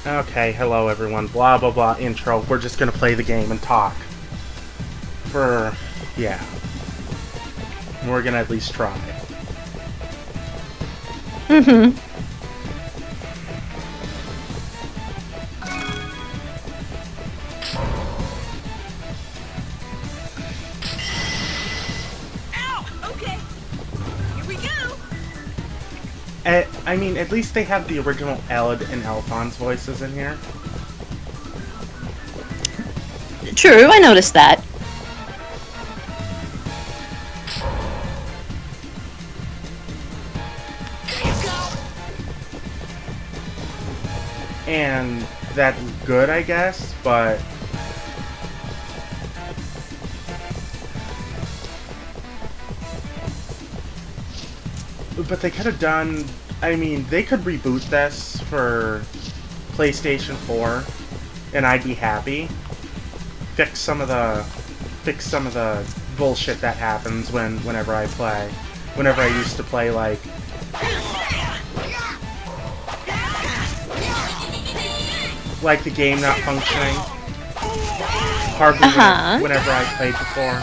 Okay, hello everyone, blah blah blah intro. We're just gonna play the game and talk. Yeah. We're gonna at least try. Mm-hmm. Ow! Okay. Here we go. I mean, at least they have the original Elid and Alphonse voices in here. True, I noticed that. And that's good, I guess, but... But they could have done... I mean, they could reboot this for PlayStation 4, and I'd be happy. Fix some of the bullshit that happens whenever I play. Whenever I used to play, like... Like the game not functioning. Hardly whenever I played before.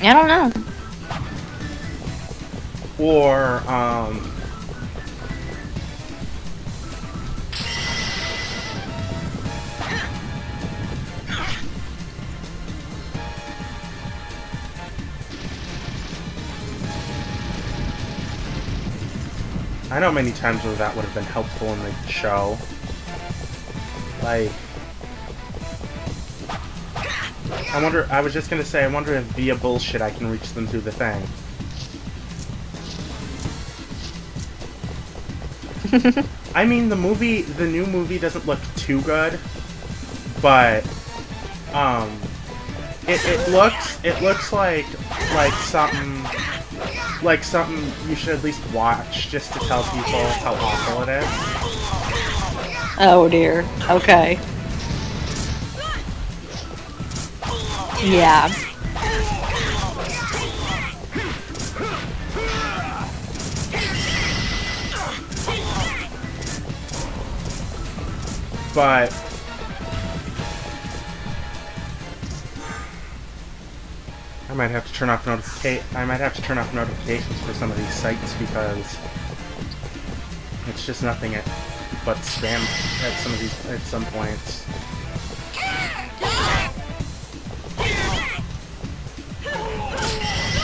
I don't know. Or, I know many times where that would have been helpful in the show. Like... I was just gonna say, I wonder if via bullshit I can reach them through the thing. I mean, the new movie doesn't look too good, but, it looks like something you should at least watch just to tell people how awful it is. Oh dear. Okay. Yeah. But I might have to turn off notifications for some of these sites because it's just nothing but spam at some points.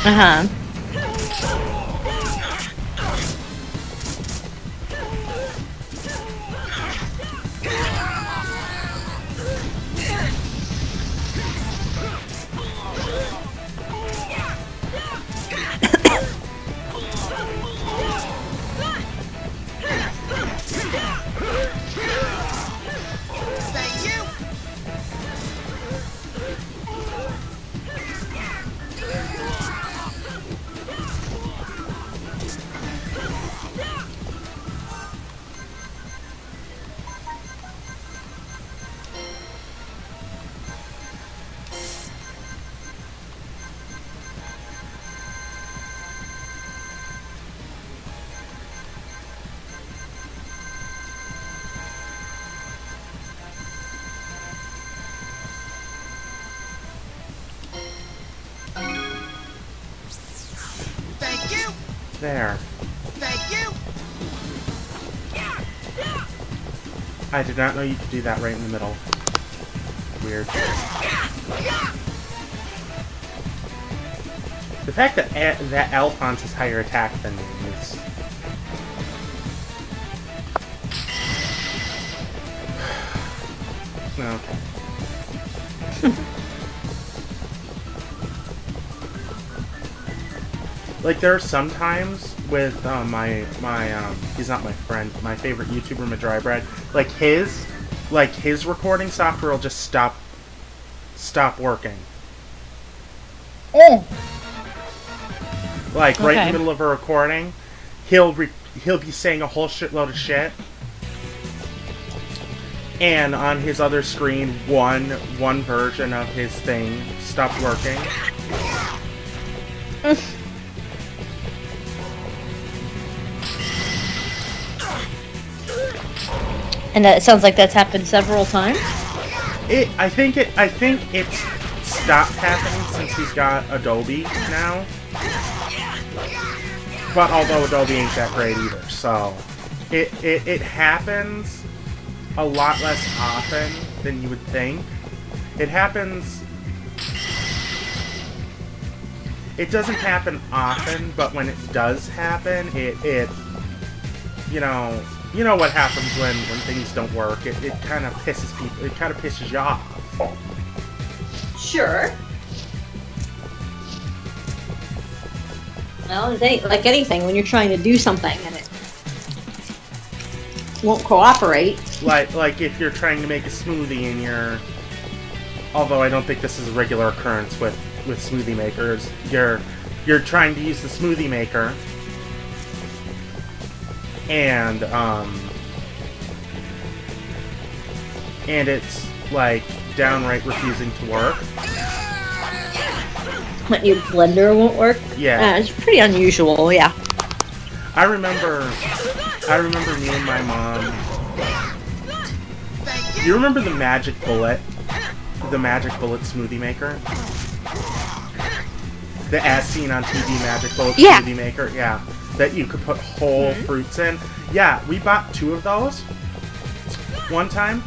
Uh-huh. There. Thank you. I did not know you could do that right in the middle. Weird. The fact that Alphonse has higher attack than me is... No. Like, there are some times with he's not my friend, my favorite YouTuber, Madrybread, like his recording software will just stop working. Oh. Like, right in the middle of a recording, he'll be saying a whole shitload of shit, and on his other screen, one version of his thing stopped working. And it sounds like that's happened several times. I think it's stopped happening since he's got Adobe now. But although Adobe ain't that great either, so it happens a lot less often than you would think. It happens. It doesn't happen often, but when it does happen, it you know what happens when things don't work. It kind of pisses people. It kind of pisses you off. Sure. Well, like anything, when you're trying to do something and it won't cooperate. Like if you're trying to make a smoothie and although I don't think this is a regular occurrence with smoothie makers, you're trying to use the smoothie maker and it's like downright refusing to work. What, your blender won't work? Yeah. It's pretty unusual, yeah. I remember me and my mom. You remember the Magic Bullet? The Magic Bullet smoothie maker? The as seen on TV Magic Bullet smoothie maker? Yeah. That you could put whole fruits in. Yeah, we bought 2 of those one time.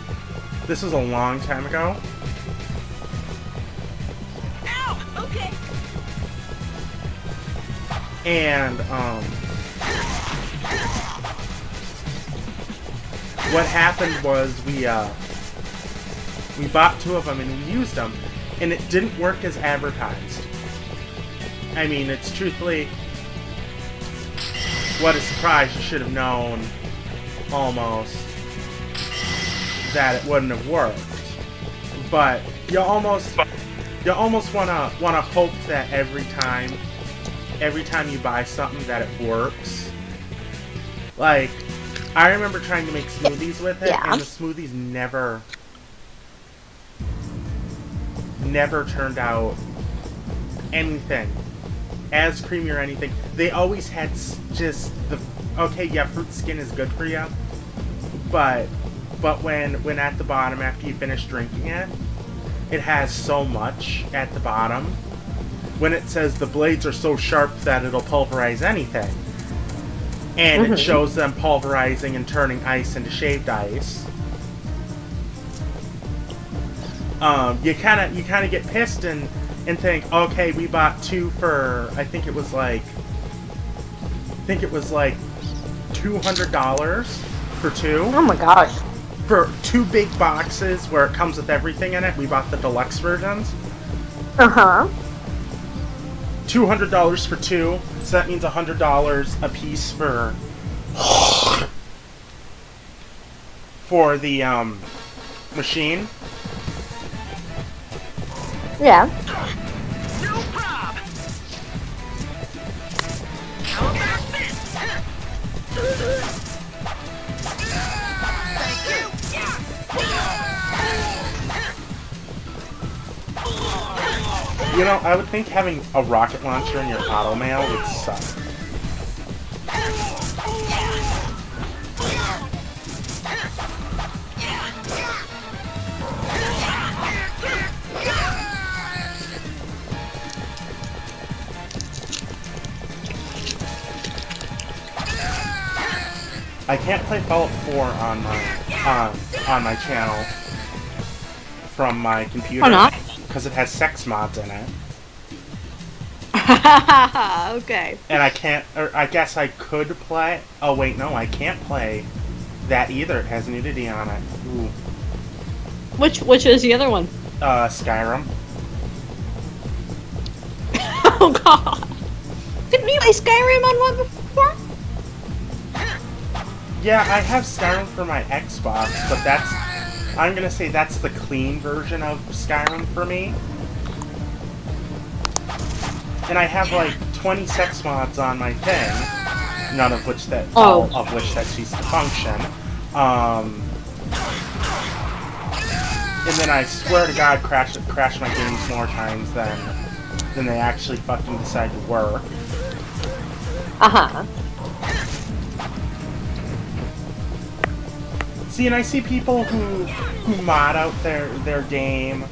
This was a long time ago. Ow! Okay. And what happened was we bought 2 of them and we used them, and it didn't work as advertised. I mean, it's truthfully, what a surprise! You should have known almost that it wouldn't have worked, but you almost wanna hope that every time you buy something that it works. Like, I remember trying to make smoothies with it, and the smoothies never turned out anything as creamy or anything. They always had just fruit skin is good for you, but when at the bottom after you finish drinking it, it has so much at the bottom. When it says the blades are so sharp that it'll pulverize anything, and it shows them pulverizing and turning ice into shaved ice, you kind of get pissed and think, okay, we bought 2 for I think it was like $200 for 2. Oh my gosh. For 2 big boxes where it comes with everything in it. We bought the deluxe versions. Uh-huh. $200 for 2, so that means $100 a piece for the machine. Yeah. No prob. How about this? Thank you. You know, I would think having a rocket launcher in your auto mail would suck. I can't play Fallout 4 on my channel from my computer. Oh, not? Because it has sex mods in it. Okay. And I can't, or I guess I could play. Oh wait, no, I can't play that either. It has nudity on it. Ooh. Which is the other one? Skyrim. Oh god. Didn't you play Skyrim on one before? Yeah, I have Skyrim for my Xbox, but I'm gonna say that's the clean version of Skyrim for me. And I have like 20 sex mods on my thing, none of which all of which that cease to function. And then I swear to God, crash my games more times than they actually fucking decide to work. See, and I see people who mod out their game,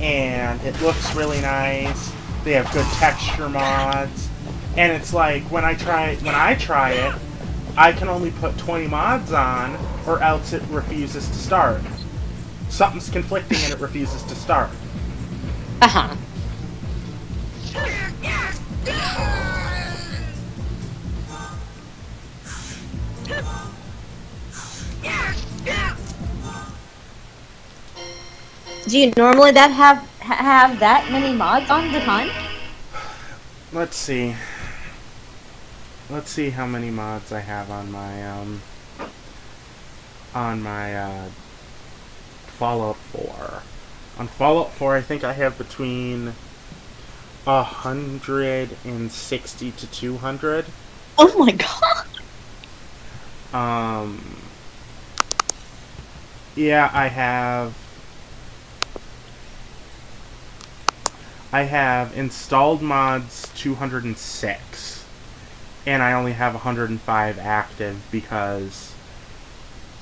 and it looks really nice. They have good texture mods, and it's like when I try it, I can only put 20 mods on, or else it refuses to start. Something's conflicting and it refuses to start. Uh-huh. Do you normally have that many mods on the time? Let's see. Let's see how many mods I have on my Fallout 4. On Fallout 4, I think I have between 160 to 200. Oh my god! Yeah, I have installed mods 206, and I only have 105 active because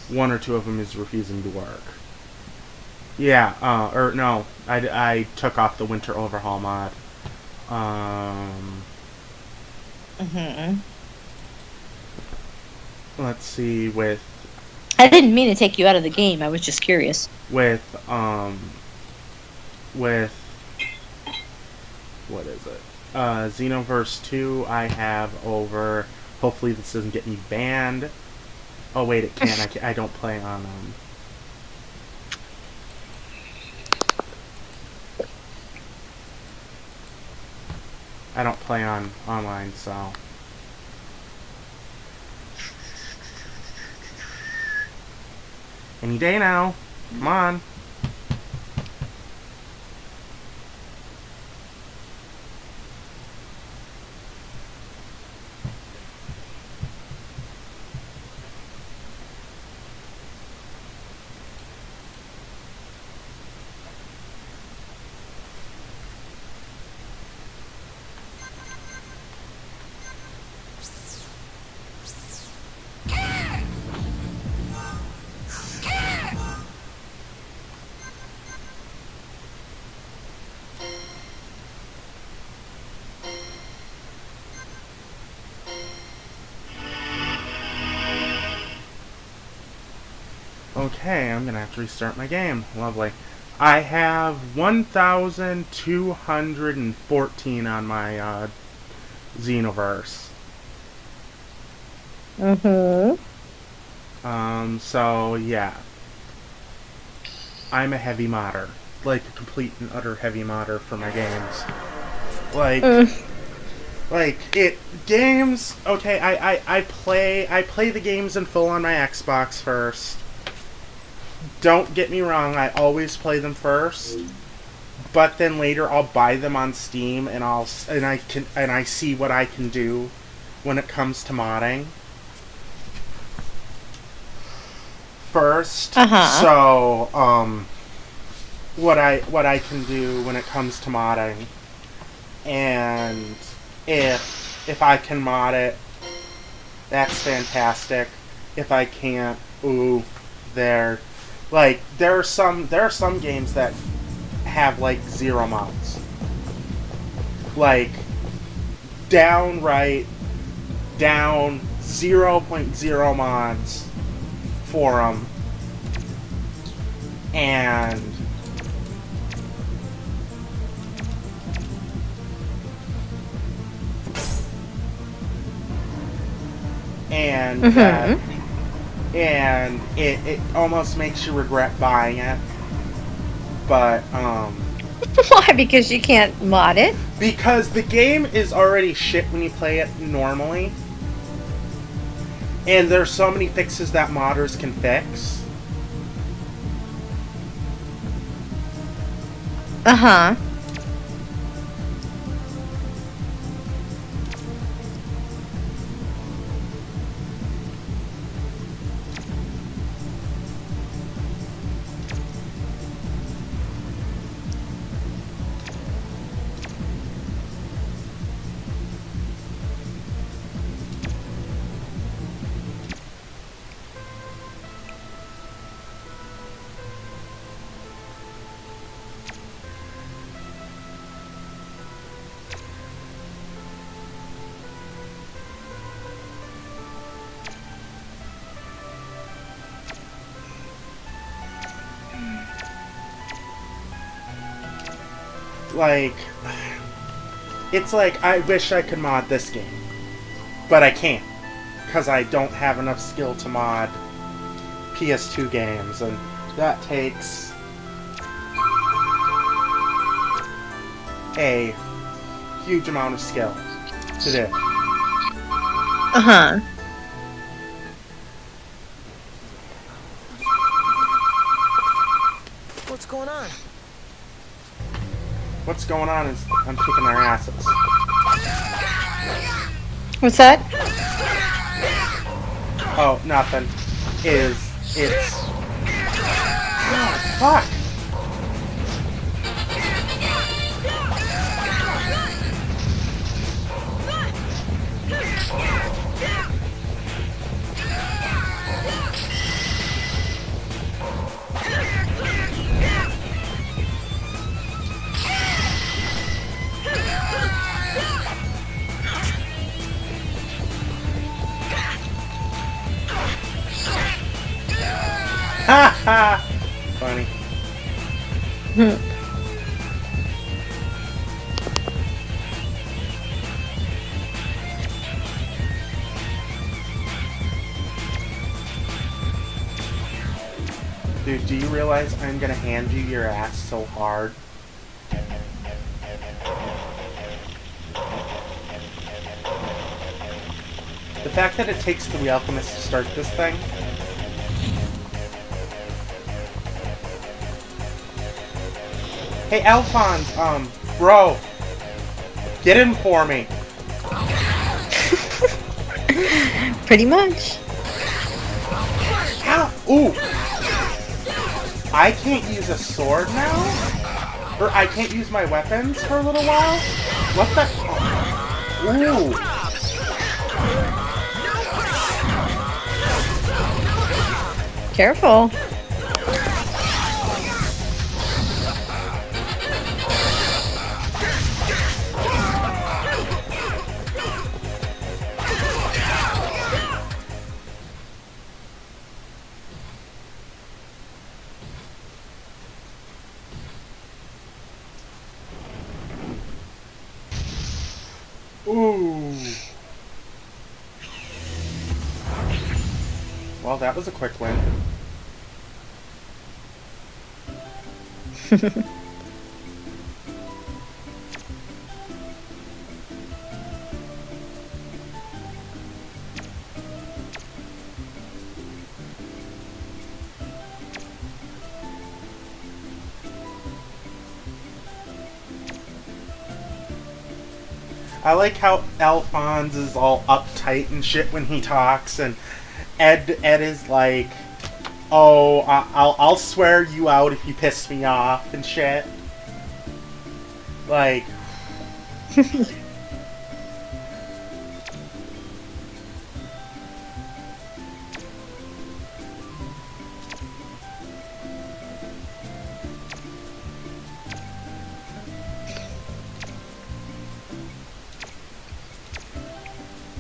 one or two of them is refusing to work. Yeah, or no, I took off the winter overhaul mod. Let's see, I didn't mean to take you out of the game, I was just curious. with what is it? Xenoverse 2, I have over, hopefully this doesn't get me banned. Oh wait, it can. I don't play on I don't play on online, so any day now. Come on. Okay, I'm gonna have to restart my game. Lovely. I have 1,214 on my Xenoverse. So yeah. I'm a heavy modder. Like a complete and utter heavy modder for my games. Games, okay, I play the games in full on my Xbox first. Don't get me wrong, I always play them first, but then later I'll buy them on Steam and I see what I can do when it comes to modding. First, so what I can do when it comes to modding, and if I can mod it, that's fantastic. If I can't, there are some games that have like 0 mods, like downright down 0.0 mods for them, and and it almost makes you regret buying it. But Why? Because you can't mod it? because the game is already shit when you play it normally, and there's so many fixes that modders can fix. like, it's like I wish I could mod this game, but I can't because I don't have enough skill to mod PS2 games, and that takes a huge amount of skill to do. Uh-huh. What's going on? What's going on is I'm kicking their asses. What's that? Oh, nothing. It's... Oh, fuck! Ha ha! Funny. Dude, do you realize I'm gonna hand you your ass so hard? The fact that it takes the alchemist to start this thing. Hey, Alphonse, bro, get him for me. Pretty much. Ow! Ooh! I can't use a sword now? Or I can't use my weapons for a little while? What the? Ooh! Careful. Ooh! Well, that was a quick win. I like how Alphonse is all uptight and shit when he talks, and Ed is like, "Oh, I'll swear you out if you piss me off and shit." Like,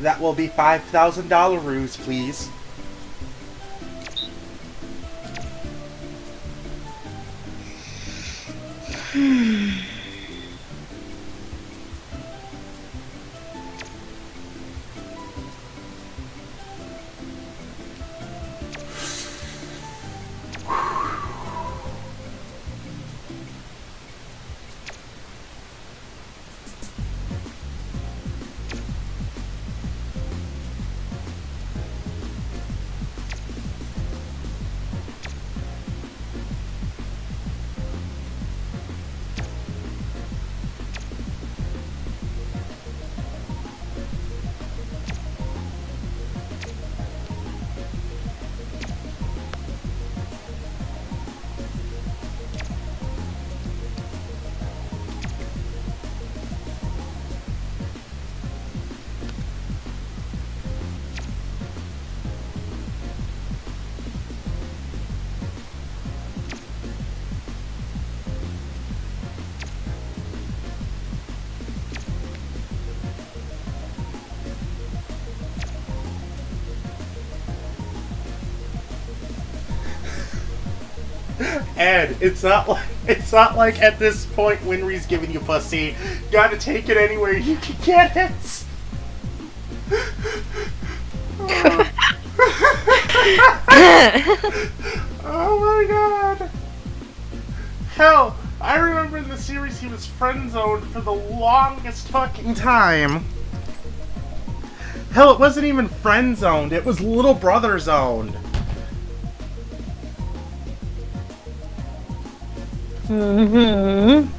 that will be $5,000 ruse, please. Ed, it's not like It's not like at this point Winry's giving you pussy. Gotta take it anywhere you can get it. Oh my god. Hell, I remember in the series he was friend-zoned for the longest fucking time. Hell, it wasn't even friend-zoned, it was little brother-zoned. Mm-hmm.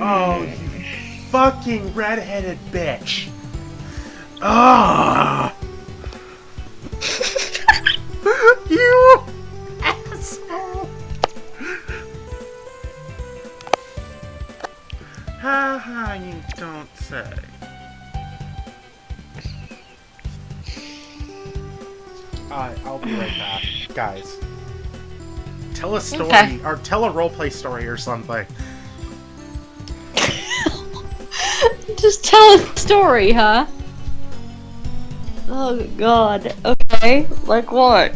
Oh, you fucking redheaded bitch. Ah! You asshole! Haha, you don't say. I'll be right back. Guys. Tell a story, Okay. or tell a roleplay story or something. Just tell a story, huh? Oh god. Okay. Like what?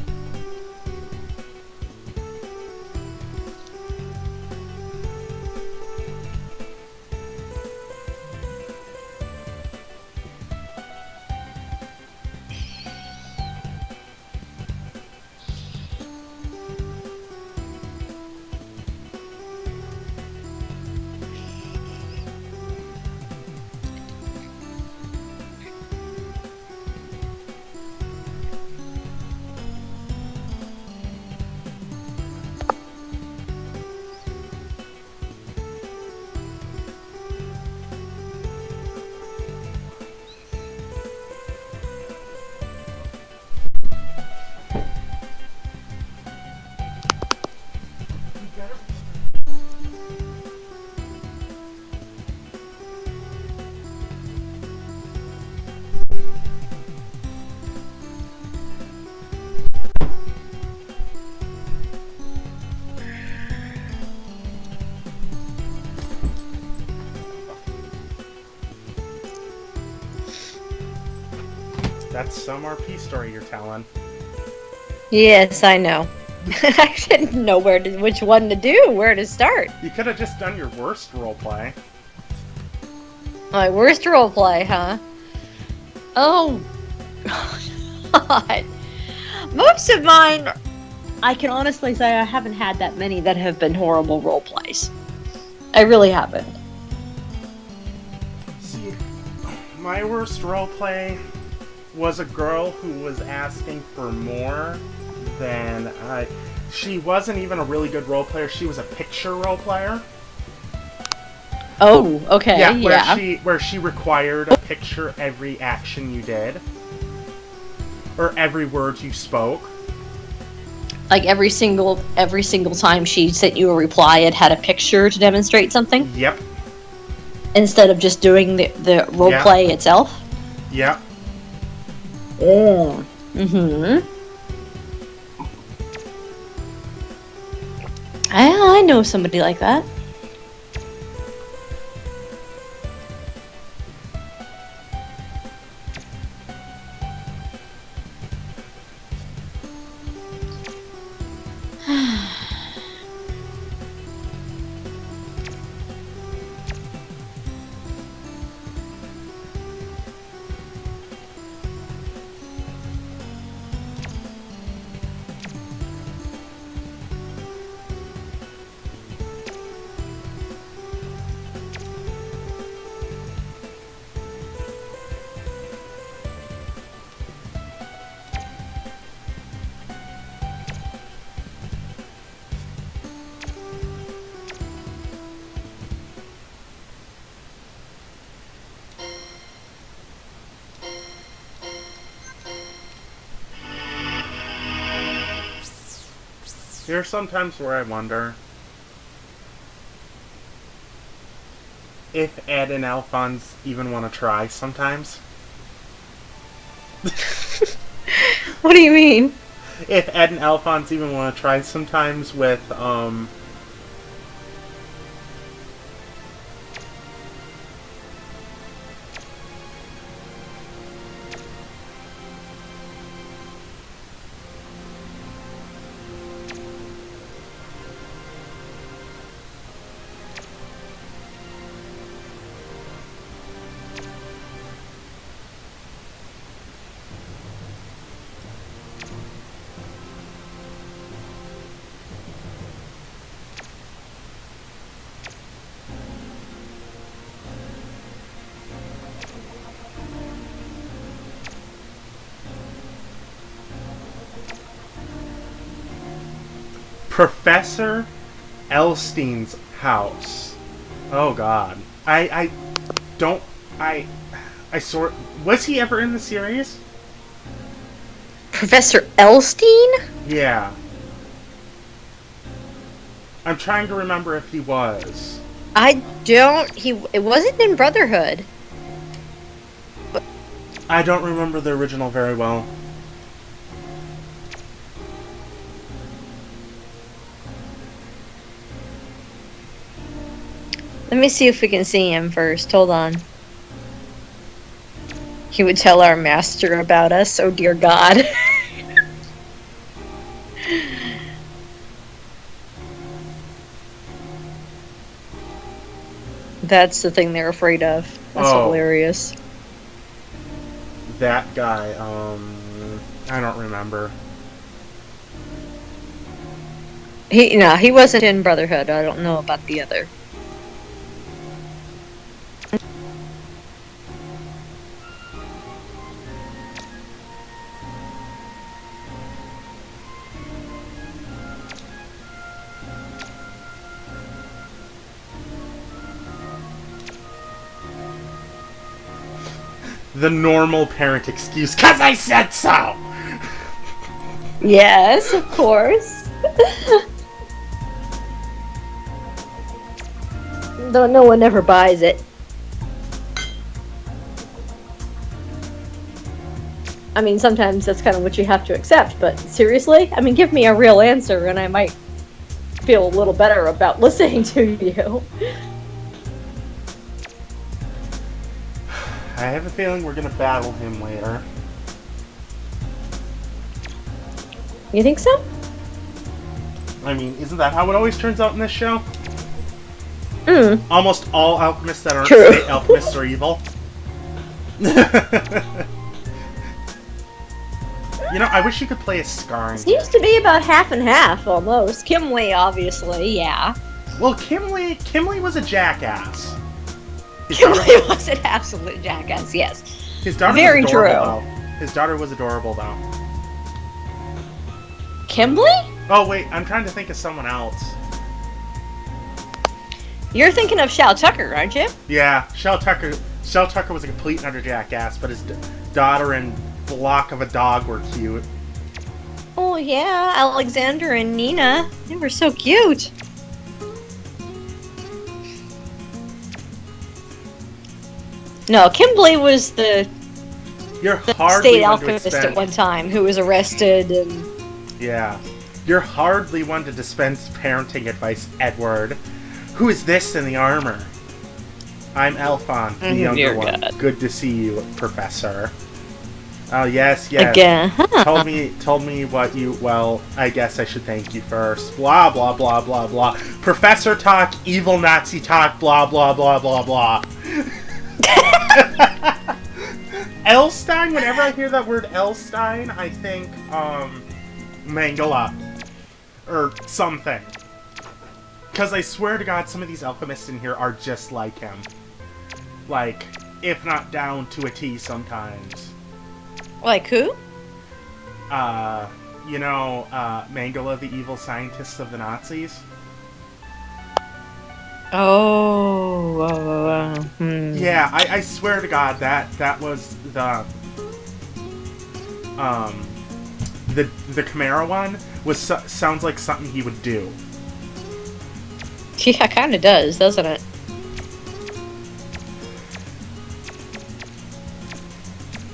That's some RP story you're telling. Yes, I know. I didn't know which one to do, where to start. You could have just done your worst roleplay. My worst roleplay, huh? Oh, God. Most of mine, I can honestly say I haven't had that many that have been horrible roleplays. I really haven't. See, my worst roleplay was a girl who was asking for more than I. She wasn't even a really good role player. She was a picture role player. Oh, okay, Where she required a picture every action you did, or every word you spoke. Like every single time she sent you a reply, it had a picture to demonstrate something Yep. instead of just doing the role Yeah. play itself. Yep. Yeah. Mm-hmm. I I know somebody like that. There are some times where I wonder if Ed and Alphonse even want to try sometimes. What do you mean? If Ed and Alphonse even want to try sometimes with, Professor Elstein's house. Oh god. I don't I sort was he ever in the series? Professor Elstein? Yeah. I'm trying to remember if he was. I don't. It wasn't in Brotherhood. I don't remember the original very well. Let me see if we can see him first. Hold on. He would tell our master about us. Oh dear God. That's the thing they're afraid of. That's hilarious. That guy, I don't remember. He wasn't in Brotherhood. I don't know about the other. The normal parent excuse, 'cause I said so! Yes, of course. Though no one ever buys it. I mean, sometimes that's kind of what you have to accept, but seriously? I mean, give me a real answer and I might feel a little better about listening to you. I have a feeling we're gonna battle him later. You think so? I mean, isn't that how it always turns out in this show? Mm. Almost all alchemists that aren't True. state alchemists are evil. You know, I wish you could play a Scar. Seems to be about half and half, almost. Kimway, obviously, yeah. Well, Kimley was a jackass. Kimway was an absolute jackass, yes. His daughter Very was adorable, true. though. His daughter was adorable, though. Kimberly? Oh, wait, I'm trying to think of someone else. You're thinking of Shao Tucker, aren't you? Yeah, Shell Tucker was a complete and utter jackass, but his daughter and block of a dog were cute. Oh, yeah, Alexander and Nina. They were so cute. No, Kimberly was the You're hardly state one to alchemist expect. at one time who was arrested and... Yeah. You're hardly one to dispense parenting advice, Edward. Who is this in the armor? I'm Elfon, the younger Dear one. God. Good to see you, Professor. Oh, yes. Again. Told me what you... Well, I guess I should thank you first. Blah, blah, blah, blah, blah. Professor talk, evil Nazi talk, blah, blah, blah, blah, blah. Elstein, whenever I hear that word Elstein, I think, Mangala. Or something. Because I swear to God, some of these alchemists in here are just like him. Like, if not down to a T sometimes. Like who? Mangala, the evil scientist of the Nazis. Yeah, I swear to God, that was the Chimera one sounds like something he would do. Yeah, kind of does, doesn't it?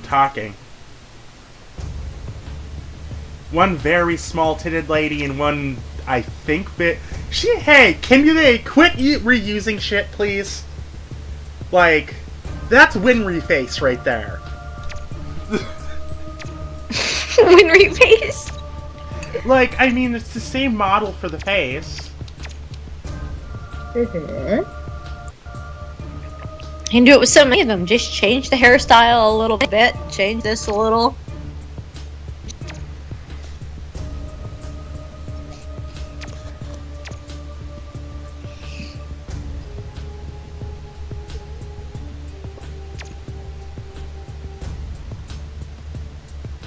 Talking. One very small-titted lady and one, I think, bit... Hey, can they quit reusing shit, please? Like, that's Winry face right there. Winry face? Like, I mean, it's the same model for the face. You can do it with so many of them. Just change the hairstyle a little bit. Change this a little.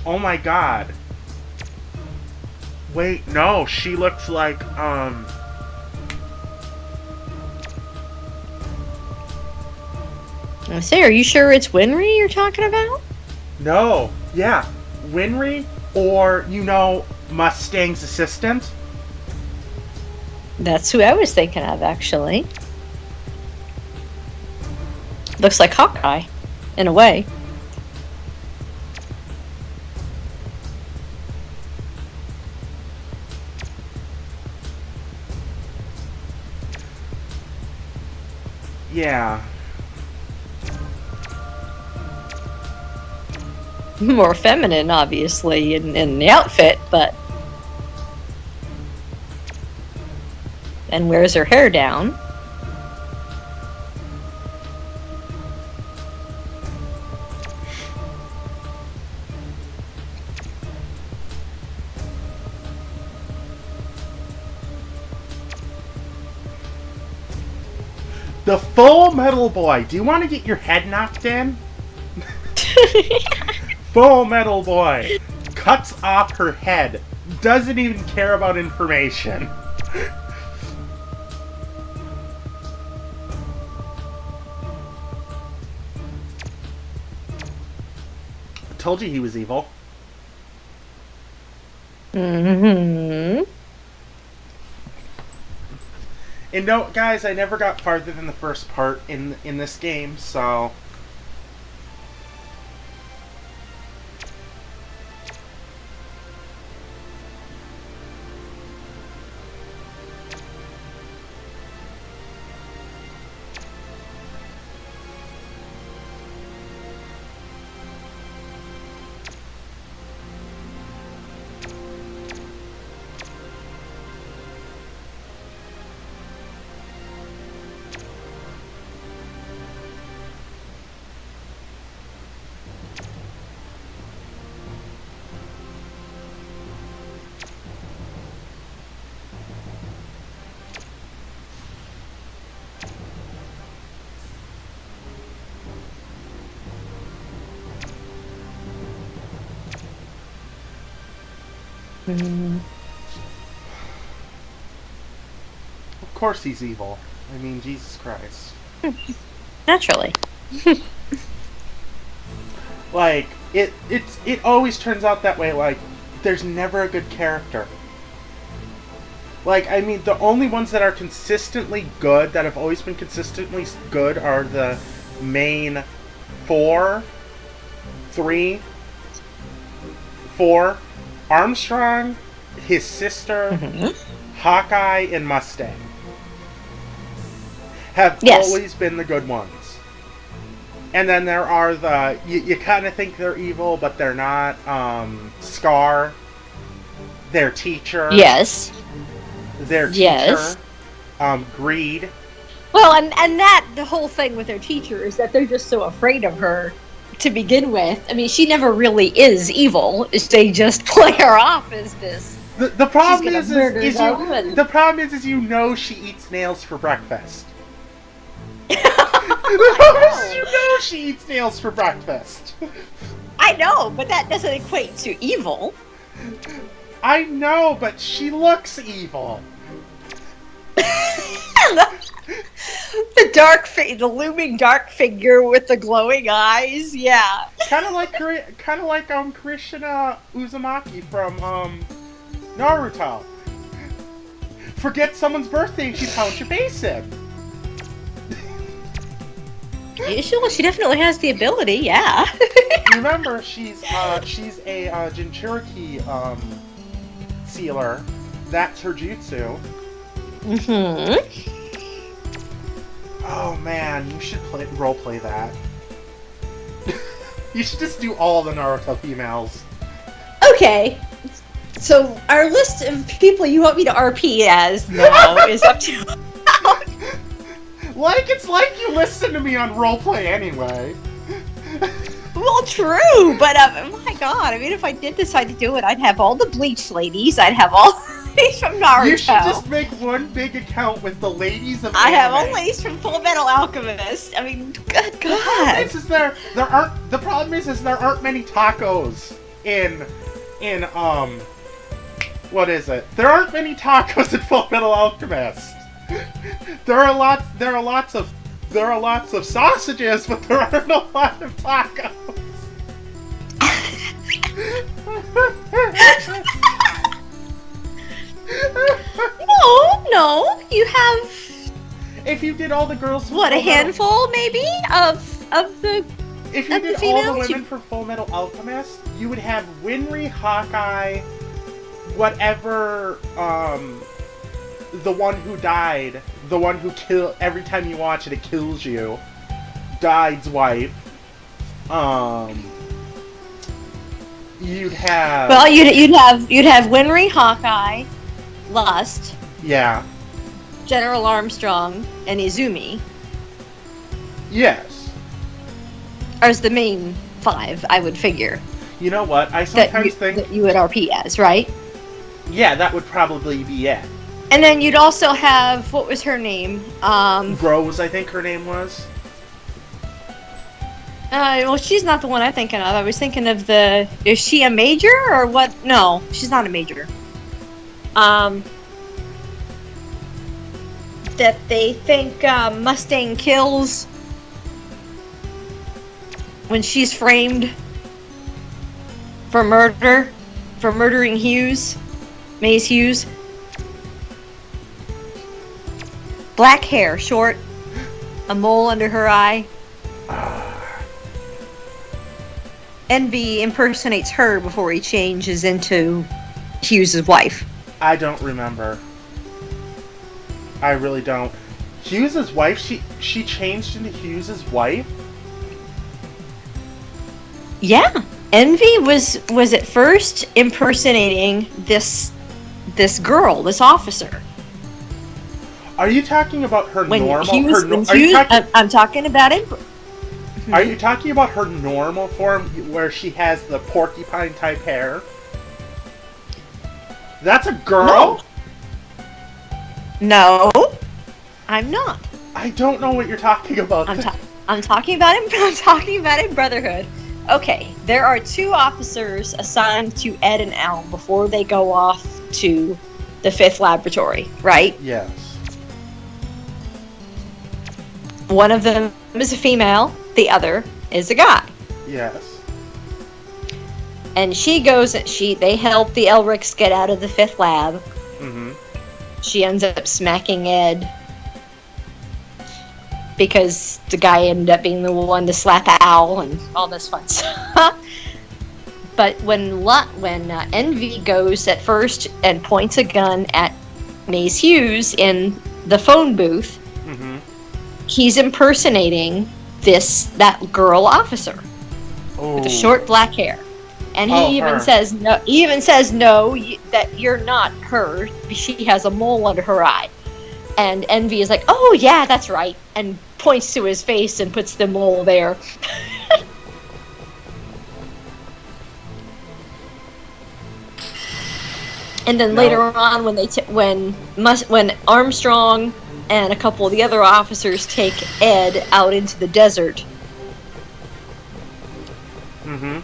Oh my God. Wait, no, she looks like, I say, are you sure it's Winry you're talking about? No, yeah, Winry, or, Mustang's assistant. That's who I was thinking of, actually. Looks like Hawkeye, in a way. Yeah. More feminine, obviously, in the outfit, but... And wears her hair down. The Full Metal Boy. Do you want to get your head knocked in? Full Metal Boy cuts off her head. Doesn't even care about information. Told you he was evil. Mm-hmm. And no, guys, I never got farther than the first part in this game, so... Mm. Of course he's evil. I mean, Jesus Christ. Naturally. Like, it always turns out that way. Like, there's never a good character. Like, I mean, the only ones that are consistently good, that have always been consistently good, are the main 4, 3, 4, Armstrong, his sister, Mm-hmm. Hawkeye, and Mustang have Yes. always been the good ones. And then there are the you kind of think they're evil, but they're not. Scar, their teacher. Yes. Their teacher. Yes. Greed. Well, and that the whole thing with their teacher is that they're just so afraid of her to begin with. I mean, she never really is evil. They just play her off as this. The problem She's gonna murder them you, and- the problem is you know she eats nails for breakfast. The problem is you know she eats nails for breakfast. I know, but that doesn't equate to evil. I know, but she looks evil. The looming dark figure with the glowing eyes. Yeah. Kind of like Kirishina Uzumaki from Naruto. Forget someone's birthday and she pounds your face in. Yeah, she definitely has the ability. Yeah. Remember, she's a Jinchuriki sealer. That's her jutsu. Mm-hmm. Oh man, you should roleplay that. You should just do all the Naruto females. Okay. So our list of people you want me to RP as now is up to. It's like you listen to me on roleplay anyway. Well, true, but oh my god! I mean, if I did decide to do it, I'd have all the Bleach ladies. I'd have all the ladies from Naruto. You should just make one big account with the ladies of I have anime. all ladies from fullmetal alchemist. I mean, good god. The problem is there aren't many tacos in what is it? There aren't many tacos in fullmetal alchemist. There are lots of sausages, but there aren't a lot of tacos. No, you have If you did all the girls, from what, a Fullmetal- handful maybe of the. If you of the did all the females, women for Fullmetal Alchemist, you would have Winry, Hawkeye, whatever, the one who died, the one who every time you watch it, it kills you, Died's wife. You'd have. Well, you'd have Winry, Hawkeye, Lust, Yeah. General Armstrong, and Izumi Yes. as the main 5. I would figure You know what? I that sometimes think. that you would RP as, right? Yeah, that would probably be it. And then you'd also have, what was her name? Rose, I think her name was. Well, she's not the one I'm thinking of. I was thinking of is she a major or what? No, she's not a major. That they think Mustang kills when she's framed for murder, for murdering Maze Hughes. Black hair, short, a mole under her eye. Envy impersonates her before he changes into Hughes' wife. I don't remember. I really don't. Hughes' wife? She changed into Hughes' wife? Yeah. Envy was at first impersonating this girl, this officer. Are you talking about her normal? I'm talking about it. Are you talking about her normal form where she has the porcupine type hair? That's a girl? No, I'm not. I don't know what you're talking about. I'm talking about it. I'm talking about it. Brotherhood. Okay, there are 2 officers assigned to Ed and Al before they go off to the 5th laboratory, right? Yes. One of them is a female, the other is a guy. Yes. And they help the Elrics get out of the 5th lab. Mm-hmm. She ends up smacking Ed because the guy ended up being the one to slap Al and all this fun stuff. But when Envy goes at first and points a gun at Mace Hughes in the phone booth, Mm-hmm. he's impersonating that girl officer with the short black hair. And he even her. says no. He even says no, that you're not her. She has a mole under her eye. And Envy is like, "Oh yeah, that's right," and points to his face and puts the mole there. And then later on, when Armstrong and a couple of the other officers take Ed out into the desert, Mm-hmm.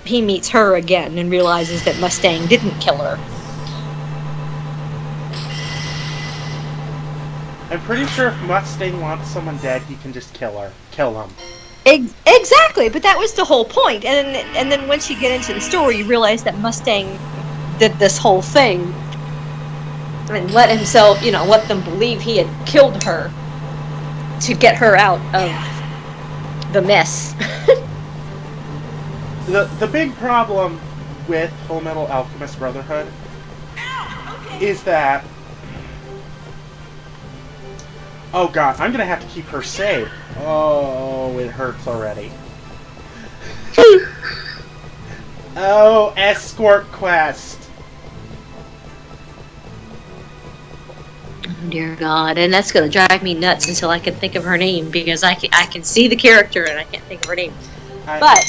He meets her again and realizes that Mustang didn't kill her. I'm pretty sure if Mustang wants someone dead, he can just kill him. Exactly, but that was the whole point. And then once you get into the story, you realize that Mustang did this whole thing and let them believe he had killed her to get her out of the mess. The big problem with Fullmetal Alchemist Brotherhood is that... Oh god, I'm gonna have to keep her safe. Oh, it hurts already. Oh, escort quest. Oh dear God, and that's gonna drive me nuts until I can think of her name, because I can see the character and I can't think of her name. But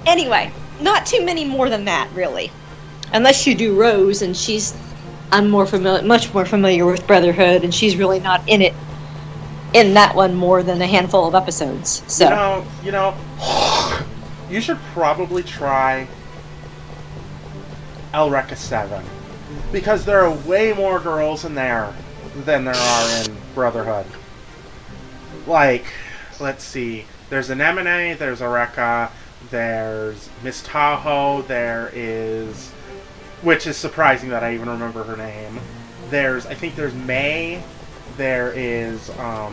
anyway, not too many more than that, really, unless you do Rose, and I'm much more familiar with Brotherhood, and she's really not in that one more than a handful of episodes. So you should probably try Elreka 7, because there are way more girls in there than there are in Brotherhood. Like, let's see, there's Anemone, there's Eureka, there's Miss Tahoe, there is, which is surprising that I even remember her name. I think there's May, there is, crap.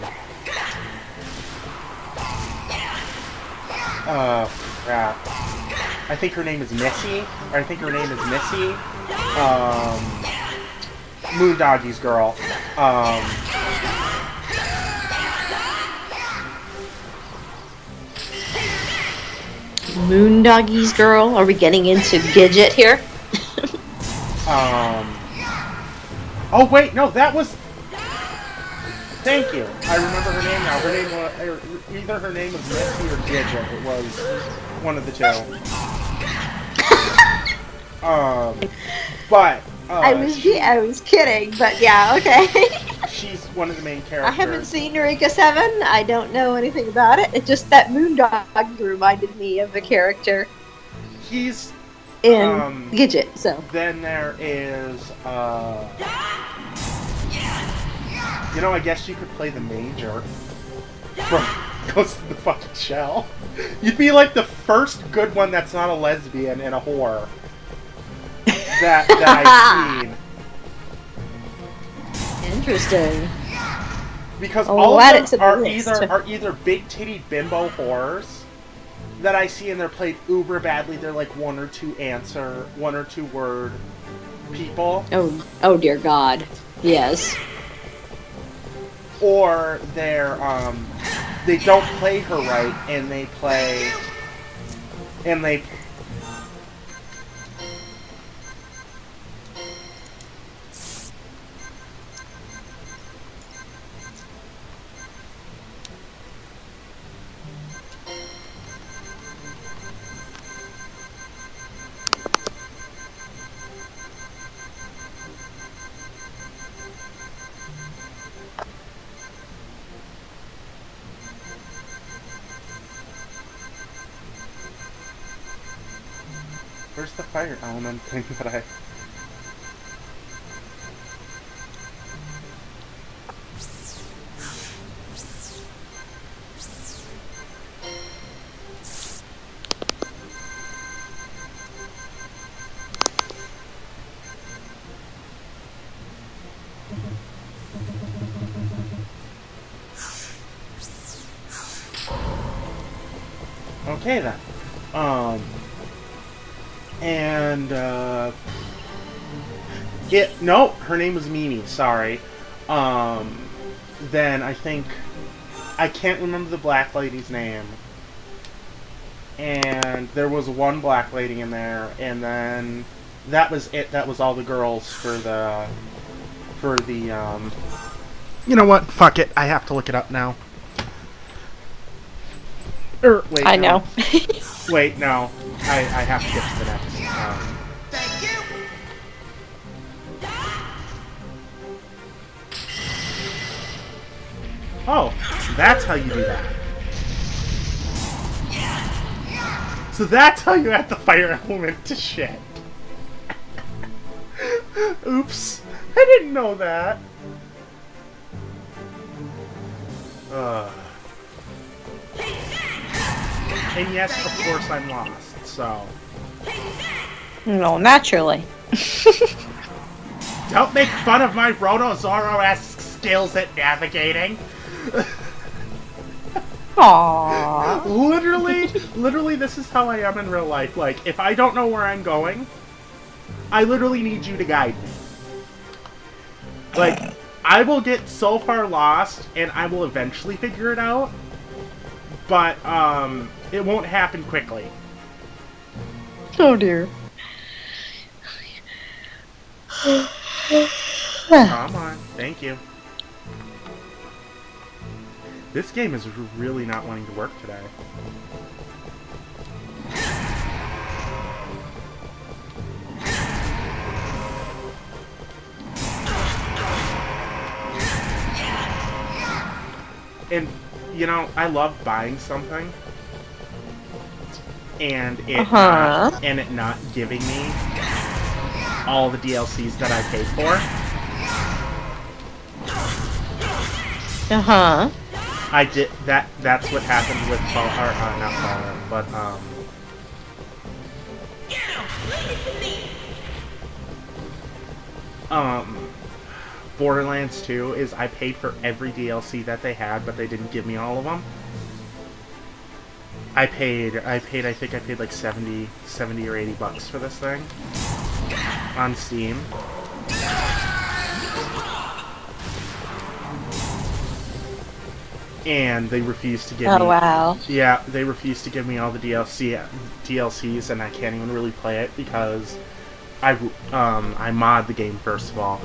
I think her name is Missy, Moondoggy's girl. Moondoggy's girl? Are we getting into Gidget here? Oh wait, no, that was... Thank you. I remember her name now. Her name was... Either her name was Missy or Gidget. It was one of the two. But... I was kidding, but yeah, okay. She's one of the main characters. I haven't seen Eureka 7. I don't know anything about it. It's just that Moondog reminded me of the character. He's... in Gidget, so. Then there is, I guess you could play the Major from Ghost in the fucking Shell. You'd be like the first good one that's not a lesbian in a horror that I've seen. Interesting. Because all of them are either big titty bimbo whores that I see, and they're played uber badly. They're like one or two word people. Oh dear God. Yes. Or they don't play her right, and they Where's the fire element thing that I... Okay then. And no, her name was Mimi. Sorry. Then I think I can't remember the black lady's name. And there was one black lady in there, and then that was it. That was all the girls for the You know what? Fuck it. I have to look it up now. Wait. I no. know. Wait, no. I have to get to the next. Thank you. Oh, that's how you do that. So that's how you add the fire element to shit. Oops. I didn't know that. And yes, of course I'm lost, so... No, naturally. Don't make fun of my Rotozoro-esque skills at navigating. Aww. Literally, this is how I am in real life. Like, if I don't know where I'm going, I literally need you to guide me. Like, I will get so far lost, and I will eventually figure it out, but, it won't happen quickly. Oh dear. Come on, thank you. This game is really not wanting to work today. And, you know, I love buying something and it not giving me all the DLCs that I paid for. I did that. That's what happened with not Fallout, but Borderlands 2 is I paid for every DLC that they had, but they didn't give me all of them. I think I paid like 70 or 80 bucks for this thing on Steam. And they refused to give me... Oh, wow. Yeah, they refused to give me all the DLCs, and I can't even really play it because I mod the game, first of all.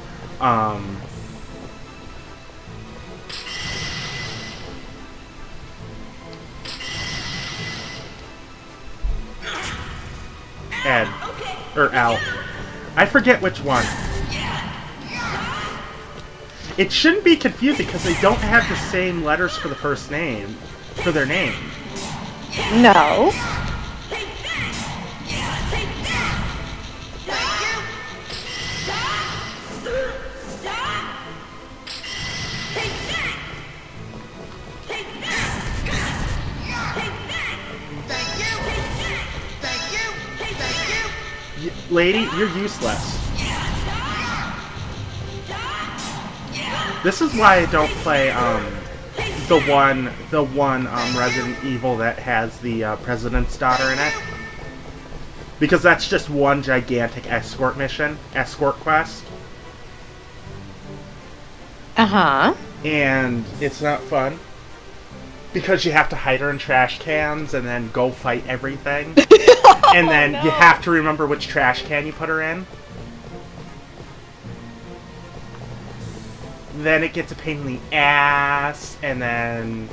Ed. Or Al. I forget which one. It shouldn't be confusing because they don't have the same letters for the first name, for their name. No. Lady, you're useless. This is why I don't play the one Resident Evil that has the president's daughter in it, because that's just one gigantic escort quest. And it's not fun because you have to hide her in trash cans and then go fight everything, and then you have to remember which trash can you put her in. Then it gets a pain in the ass, and then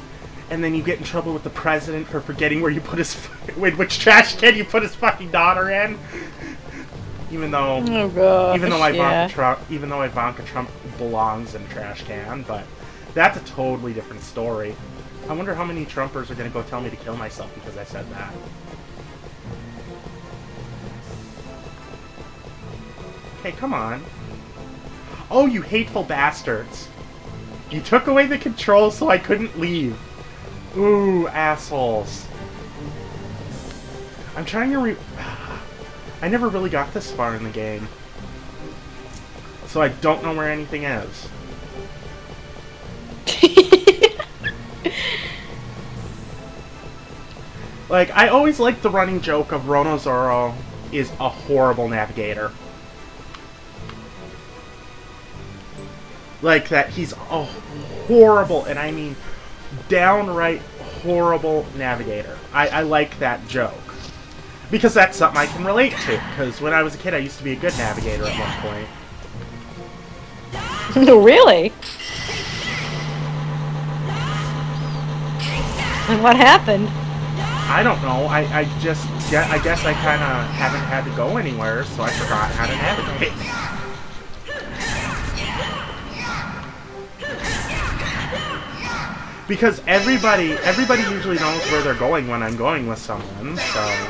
you get in trouble with the president for forgetting where you put his which trash can you put his fucking daughter in. Even though Ivanka Trump belongs in a trash can, but that's a totally different story. I wonder how many Trumpers are gonna go tell me to kill myself because I said that. Hey, come on. Oh, you hateful bastards. You took away the controls so I couldn't leave. Ooh, assholes. I'm trying to I never really got this far in the game. So I don't know where anything is. Like, I always like the running joke of Ronozoro is a horrible navigator. Like, that he's a horrible, and I mean downright horrible navigator. I like that joke. Because that's something I can relate to. Because when I was a kid, I used to be a good navigator at one point. Really? And what happened? I don't know. I guess I kind of haven't had to go anywhere, so I forgot how to navigate. Because everybody usually knows where they're going when I'm going with someone, so...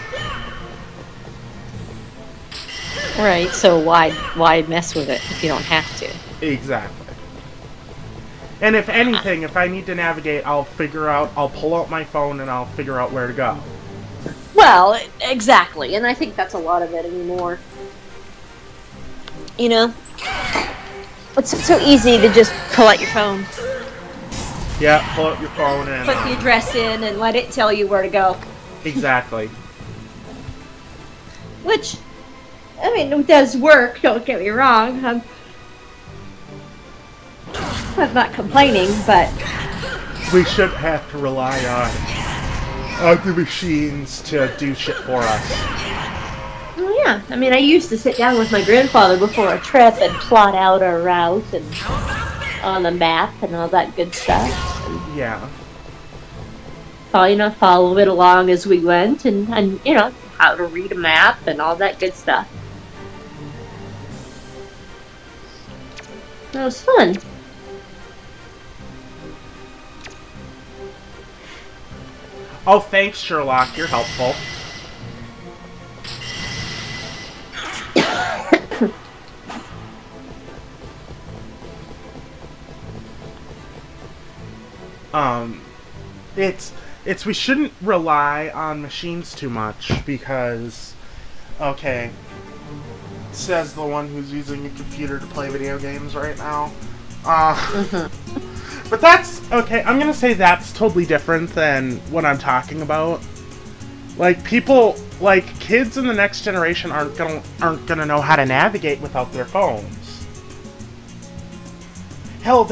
Right, so why mess with it if you don't have to? Exactly. And if anything, if I need to navigate, I'll pull out my phone and I'll figure out where to go. Well, exactly, and I think that's a lot of it anymore. You know? It's so easy to just pull out your phone. Yeah, pull out your phone and... Put the address in and let it tell you where to go. Exactly. Which, I mean, it does work, don't get me wrong. I'm not complaining, but... We shouldn't have to rely on the machines to do shit for us. Well, yeah, I mean, I used to sit down with my grandfather before a trip and plot out our route and on the map and all that good stuff. And, Yeah. follow it along as we went and how to read a map and all that good stuff. It was fun. Oh, thanks, Sherlock. You're helpful. We shouldn't rely on machines too much because, okay, says the one who's using a computer to play video games right now. But that's, okay, I'm gonna say that's totally different than what I'm talking about. Like, kids in the next generation aren't gonna know how to navigate without their phones. Hell,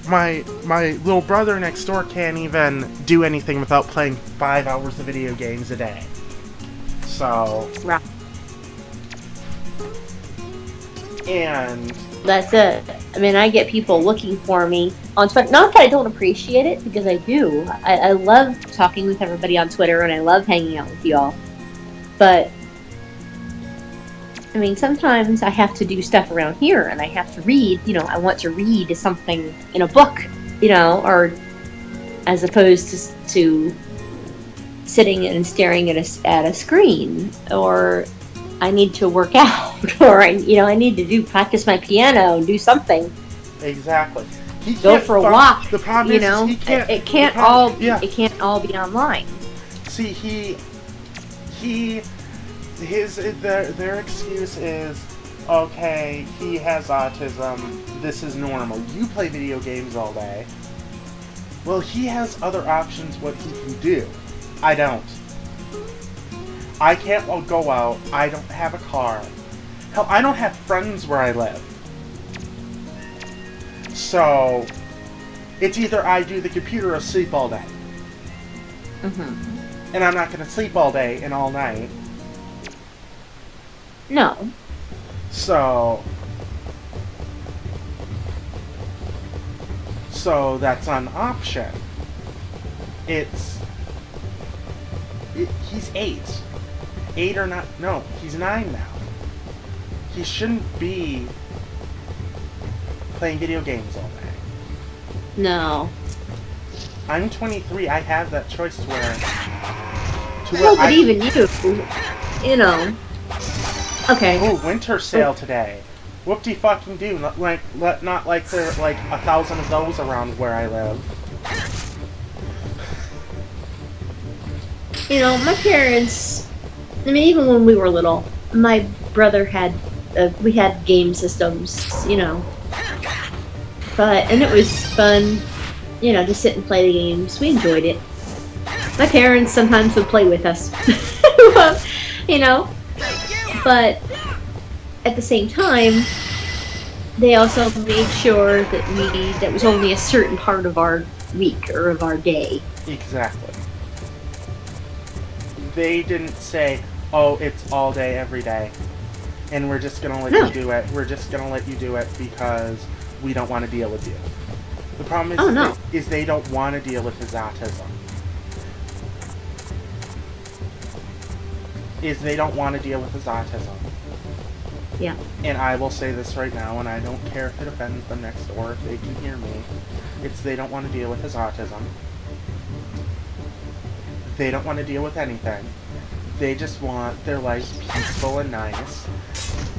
my little brother next door can't even do anything without playing 5 hours of video games a day. So... Right. And... That's it. I mean, I get people looking for me on Twitter. Not that I don't appreciate it, because I do. I love talking with everybody on Twitter, and I love hanging out with y'all. But, I mean, sometimes I have to do stuff around here, and I have to read. I want to read something in a book, or as opposed to sitting and staring at a screen, or I need to work out, or I need to practice my piano and do something. Exactly. Go for a walk. The problem is he can't. It can't all be online. See, their excuse is, okay, he has autism. This is normal. You play video games all day. Well, he has other options what he can do. I don't. I can't go out. I don't have a car. Hell, I don't have friends where I live. So, it's either I do the computer or sleep all day. Mm-hmm. And I'm not going to sleep all day and all night. No. So that's an option. He's 8. 8 or not? No, he's 9 now. He shouldn't be playing video games all day. No. I'm 23. I have that choice to where. No, but even you, Okay. Oh, winter sale today. Whoop-de-fucking-do. Not like there are like 1,000 of those around where I live. My parents, I mean, even when we were little, my brother had, we had game systems, and it was fun, just sit and play the games. We enjoyed it. My parents sometimes would play with us, you know, but at the same time, they also made sure that was only a certain part of our week or of our day. Exactly. They didn't say, "Oh, it's all day, every day, and we're just gonna let you do it. We're just gonna let you do it because we don't want to deal with you." The problem is, they don't want to deal with his autism. They don't want to deal with his autism. Yeah. And I will say this right now, and I don't care if it offends them next door, if they can hear me. They don't want to deal with his autism. They don't want to deal with anything. They just want their life peaceful and nice.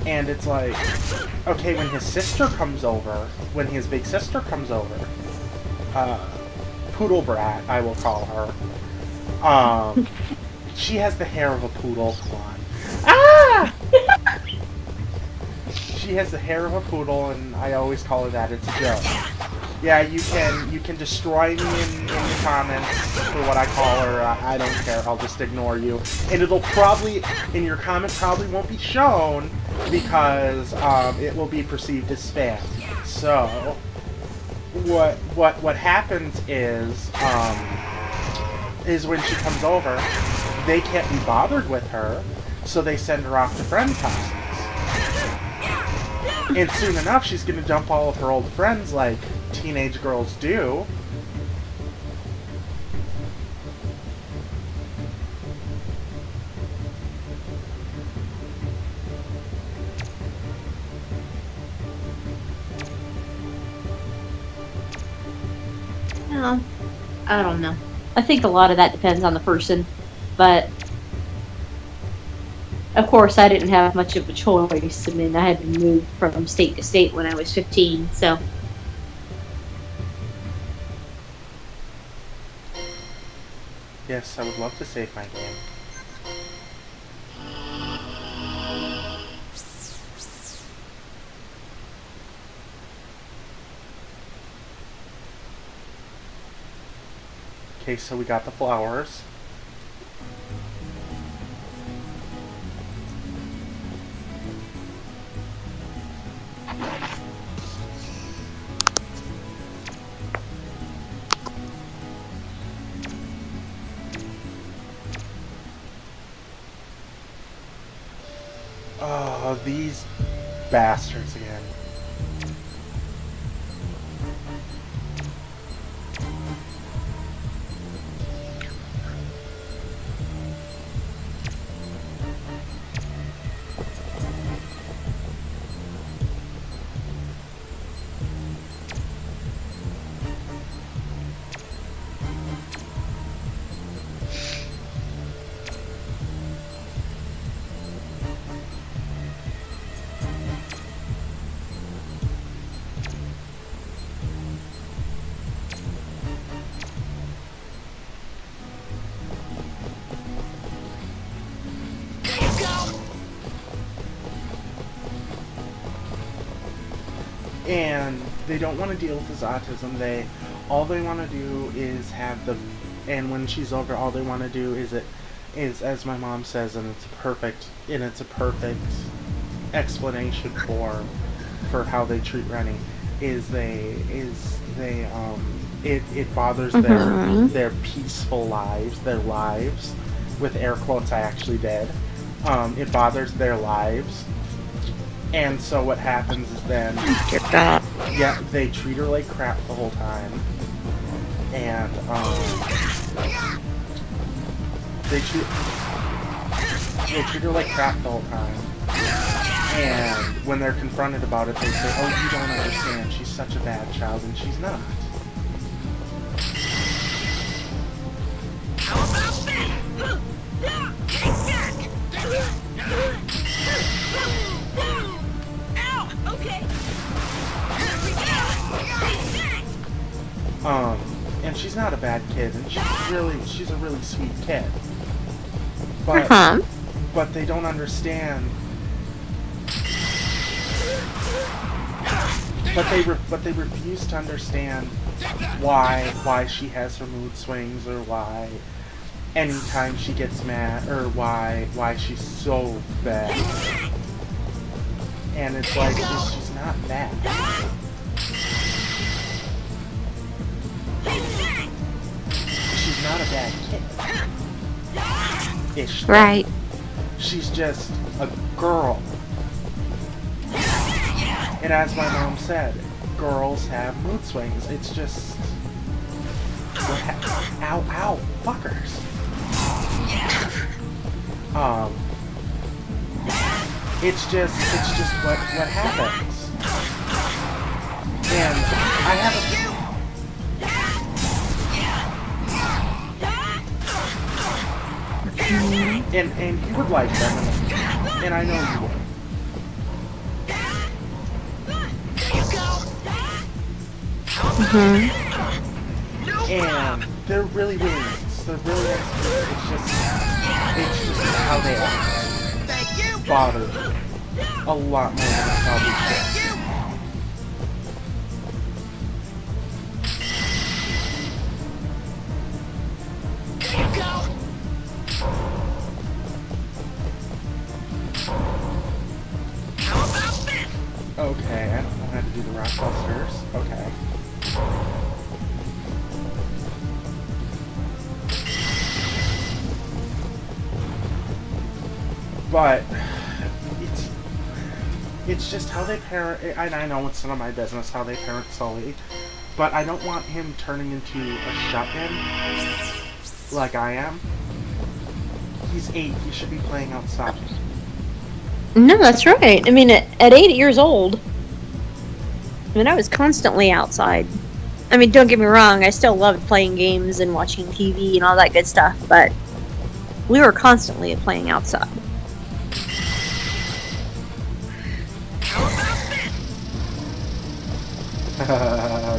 And it's like, okay, when his sister comes over, when his big sister comes over, Poodle Brat, I will call her, she has the hair of a poodle. Come on. Ah! She has the hair of a poodle, and I always call her that. It's a joke. Yeah, you can destroy me in the comments for what I call her. I don't care. I'll just ignore you. And it'll probably, in your comment, probably won't be shown because it will be perceived as spam. So, what happens is when she comes over, they can't be bothered with her, so they send her off to friends' houses. And soon enough, she's going to dump all of her old friends like teenage girls do. No, I don't know. I think a lot of that depends on the person, but of course I didn't have much of a choice. I mean, I had to move from state to state when I was 15, so. Yes, I would love to save my game. Okay, so we got the flowers. Oh, these bastards again. And they don't want to deal with his autism. All they want to do is have the, and when she's over, all they want to do is as my mom says, and it's a perfect explanation for how they treat Rennie, it bothers their peaceful lives, their lives, with air quotes I actually did. It bothers their lives. And so what happens is then, yeah, they treat her like crap the whole time, and they treat her like crap the whole time. And when they're confronted about it, they say, "Oh, you don't understand. She's such a bad child," and she's not. And she's not a bad kid, and she's a really sweet kid. But they don't understand. But they refuse to understand why she has her mood swings, or why anytime she gets mad, or why she's so bad. And it's like she's not bad. She's not a bad kid. Ish. Right. She's just a girl. And as my mom said, girls have mood swings. It's just... ow, fuckers. It's just what happens. And I have a... And you would like them, and I know you would. And they're really, really nice. They're really nice people. It's just how they are. Bother a lot more than I probably should. Okay, I don't know how to do the rock busters. Okay. But it's just how they parent, and I know it's none of my business how they parent Sully, but I don't want him turning into a shut-in like I am. He's 8, he should be playing outside. No, that's right. I mean, at 8 years old, I mean, I was constantly outside. I mean, don't get me wrong, I still loved playing games and watching TV and all that good stuff, but we were constantly playing outside.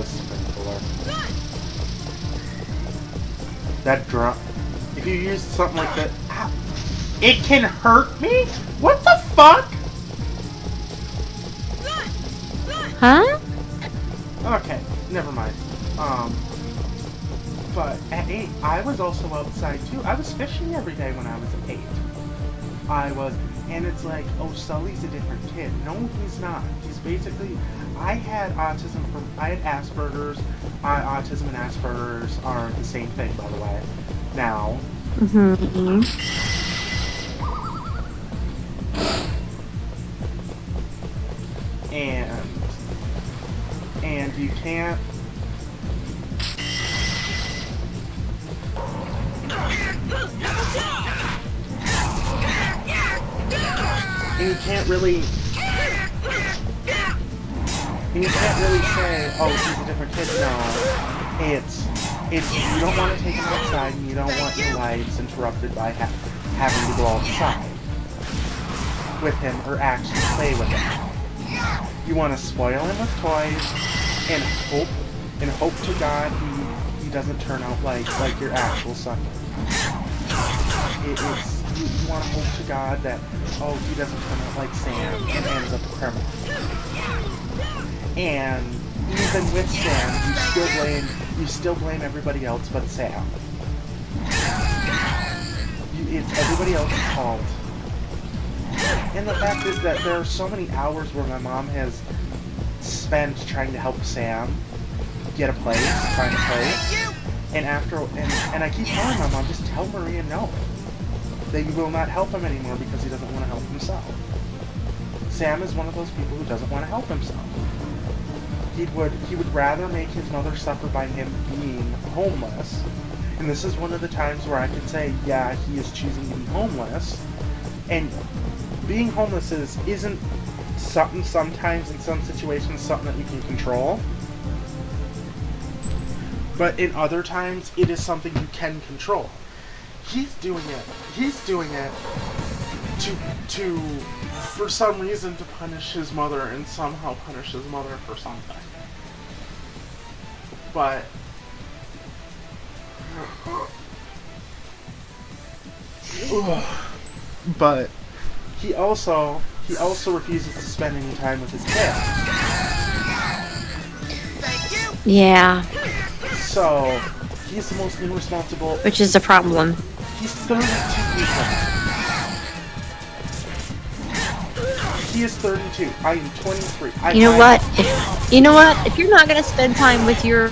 Sprinkler. That drum. If you use something like that, ow, it can hurt me? What the fuck? Huh? Okay, never mind. But at 8, I was also outside too. I was fishing every day when I was 8. I was, and it's like, oh, Sully's a different kid. No, he's not. He's basically, I had Asperger's. Autism and Asperger's are the same thing, by the way. Now. Mm-hmm. And you can't. And you can't really say, oh, he's a different kid. No, it's you don't want to take him outside, and you don't want your lives interrupted by having to go outside with him or actually play with him. You want to spoil him with toys and hope to God he doesn't turn out like your actual son. You want to hope to God that, oh, he doesn't turn out like Sam and ends up a criminal. And even with Sam, you still blame everybody else but Sam. It's everybody else's fault. And the fact is that there are so many hours where my mom has spent trying to help Sam get a place, find a place. And I keep telling my mom, just tell Maria no. That you will not help him anymore because he doesn't want to help himself. Sam is one of those people who doesn't want to help himself. He would rather make his mother suffer by him being homeless. And this is one of the times where I can say, yeah, he is choosing to be homeless. And being homeless isn't something sometimes in some situations something that you can control. But in other times, it is something you can control. He's doing it to for some reason to punish his mother and somehow punish his mother for something. But he also refuses to spend any time with his kids. Yeah. So, he's the most irresponsible. Which is a problem. He's 32 years old. He is 32. I am 23. You know what? If you're not gonna spend time with your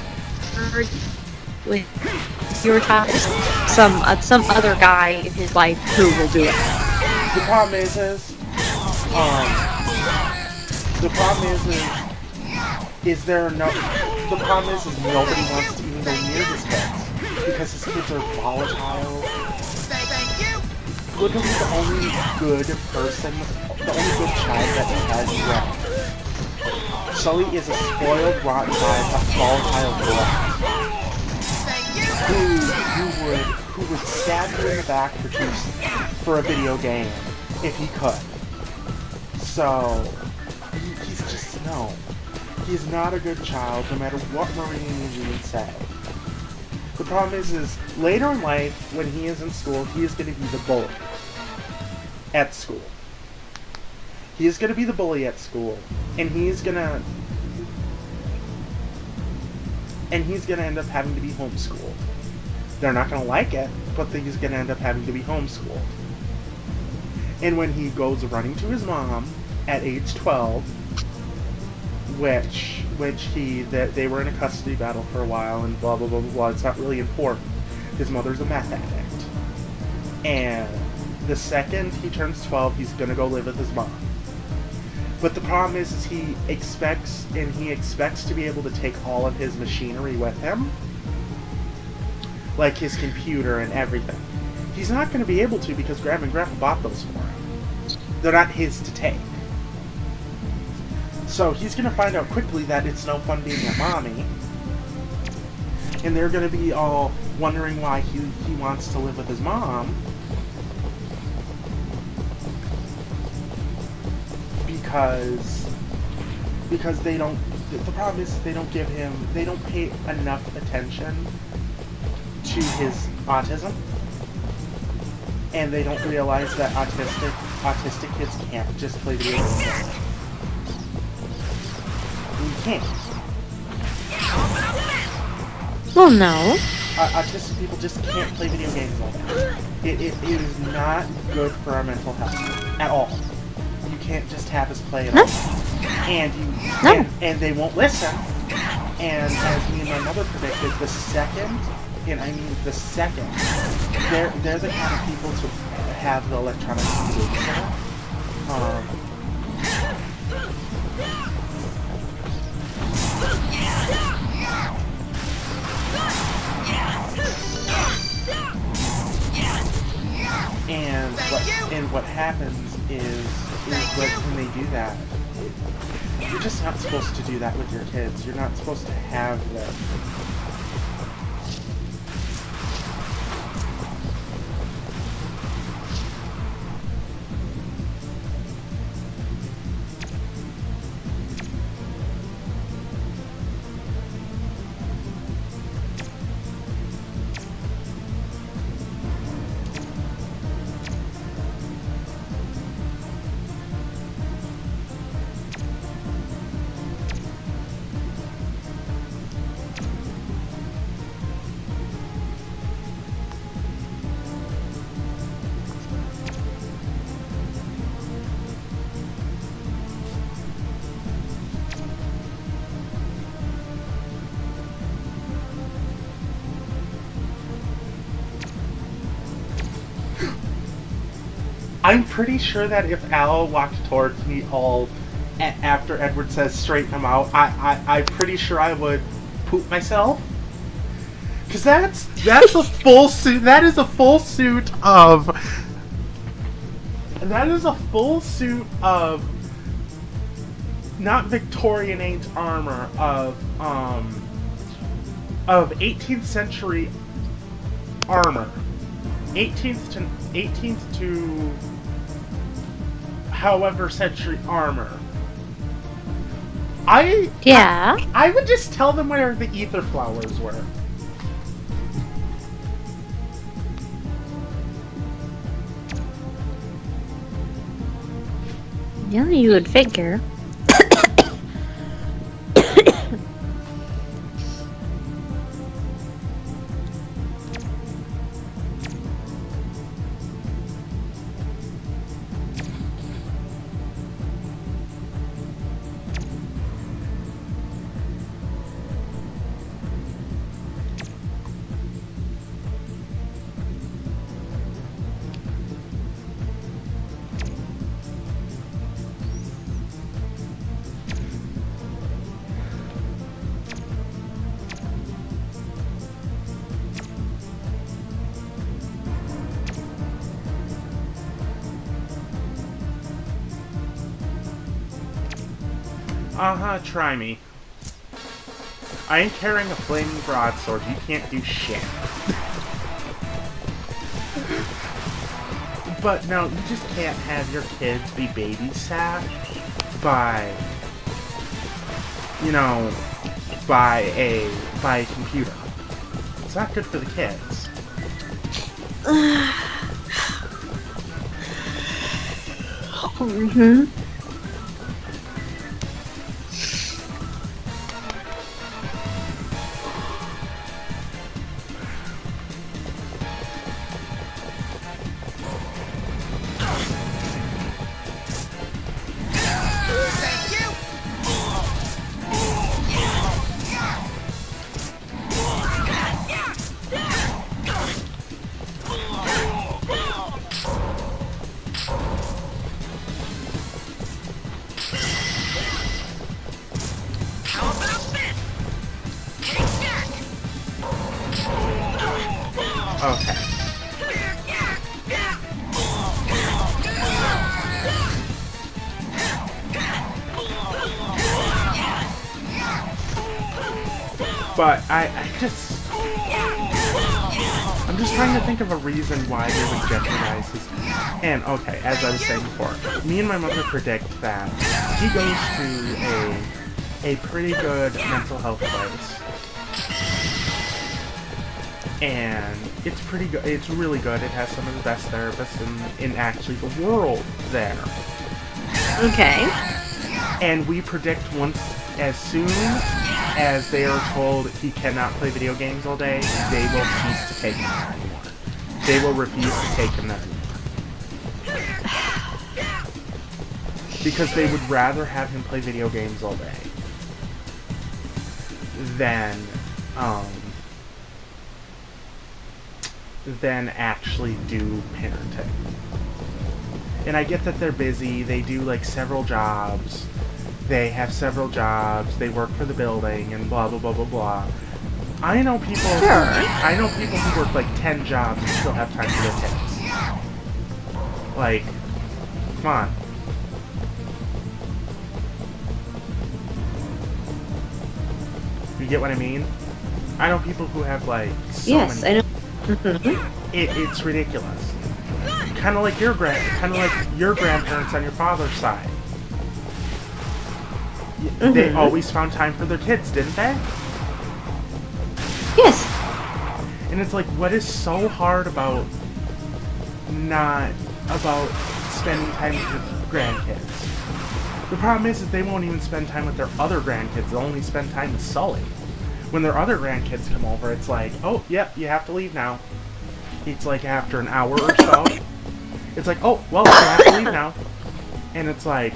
child, some other guy in his life who will do it. The problem is there no? The problem is nobody wants to even go near his kids because his kids are volatile. Literally, the only good person, the only good child that he has is Red. Sully is a spoiled, rotten child, a volatile brat who would stab you in the back for a video game if he could. So he's just no. He's not a good child, no matter what Marie and Eugene say. The problem is later in life, when he is in school, he is going to be the bully at school. He is going to be the bully at school, and he's going to end up having to be homeschooled. They're not going to like it, but he's going to end up having to be homeschooled. And when he goes running to his mom at age 12, which they were in a custody battle for a while and blah blah blah blah blah. It's not really important. His mother's a meth addict, and the second he turns 12, he's gonna go live with his mom. But the problem is he expects to be able to take all of his machinery with him, like his computer and everything. He's not gonna be able to because Grandma and Grandpa bought those for him. They're not his to take. So he's going to find out quickly that it's no fun being a mommy. And they're going to be all wondering why he wants to live with his mom. Because they don't, the problem is they don't pay enough attention to his autism. And they don't realize that autistic kids can't just play video games. You can't. Well, no. Autistic people just can't play video games all day. It is not good for our mental health at all. You can't just have us play it all. And they won't listen. And as me and my mother predicted, the second, they're the kind of people to have the electronic babysitter. And what happens is when they do that, you're just not supposed to do that with your kids. You're not supposed to have them. I'm pretty sure that if Al walked towards me after Edward says straighten him out, I'm pretty sure I would poop myself. Cause that's a full suit. That is a full suit of not Victorian age armor of 18th century armor. 18th to however century armor. I would just tell them where the ether flowers were. Yeah, you would figure. Uh-huh, try me. I ain't carrying a flaming broadsword. You can't do shit. But no, you just can't have your kids be babysat by, you know, by a computer. It's not good for the kids. Mm-hmm. Okay. But I'm just trying to think of a reason why they would jeopardize his... And, okay, as I was saying before, me and my mother predict that he goes to a pretty good mental health place. And it's pretty good. It's really good. It has some of the best therapists in actually the world there. Okay. And we predict once, as soon as they are told he cannot play video games all day, they will cease to take him there anymore. They will refuse to take him there anymore. Because they would rather have him play video games all day than actually do parenting. And I get that they're busy, they do like several jobs, they have several jobs, they work for the building, and blah blah blah blah blah. I know people who work like 10 jobs and still have time for their kids. Like, come on. You get what I mean? I know people who have like so Yes, many. I know. Mm-hmm. It's ridiculous. Kind of like your grandparents on your father's side. They always found time for their kids, didn't they? Yes. And it's like, what is so hard about spending time with your grandkids? The problem is that they won't even spend time with their other grandkids. They'll only spend time with Sully. When their other grandkids come over, it's like, oh, yep, you have to leave now. It's like after an hour or so. It's like, oh, well, you have to leave now. And it's like...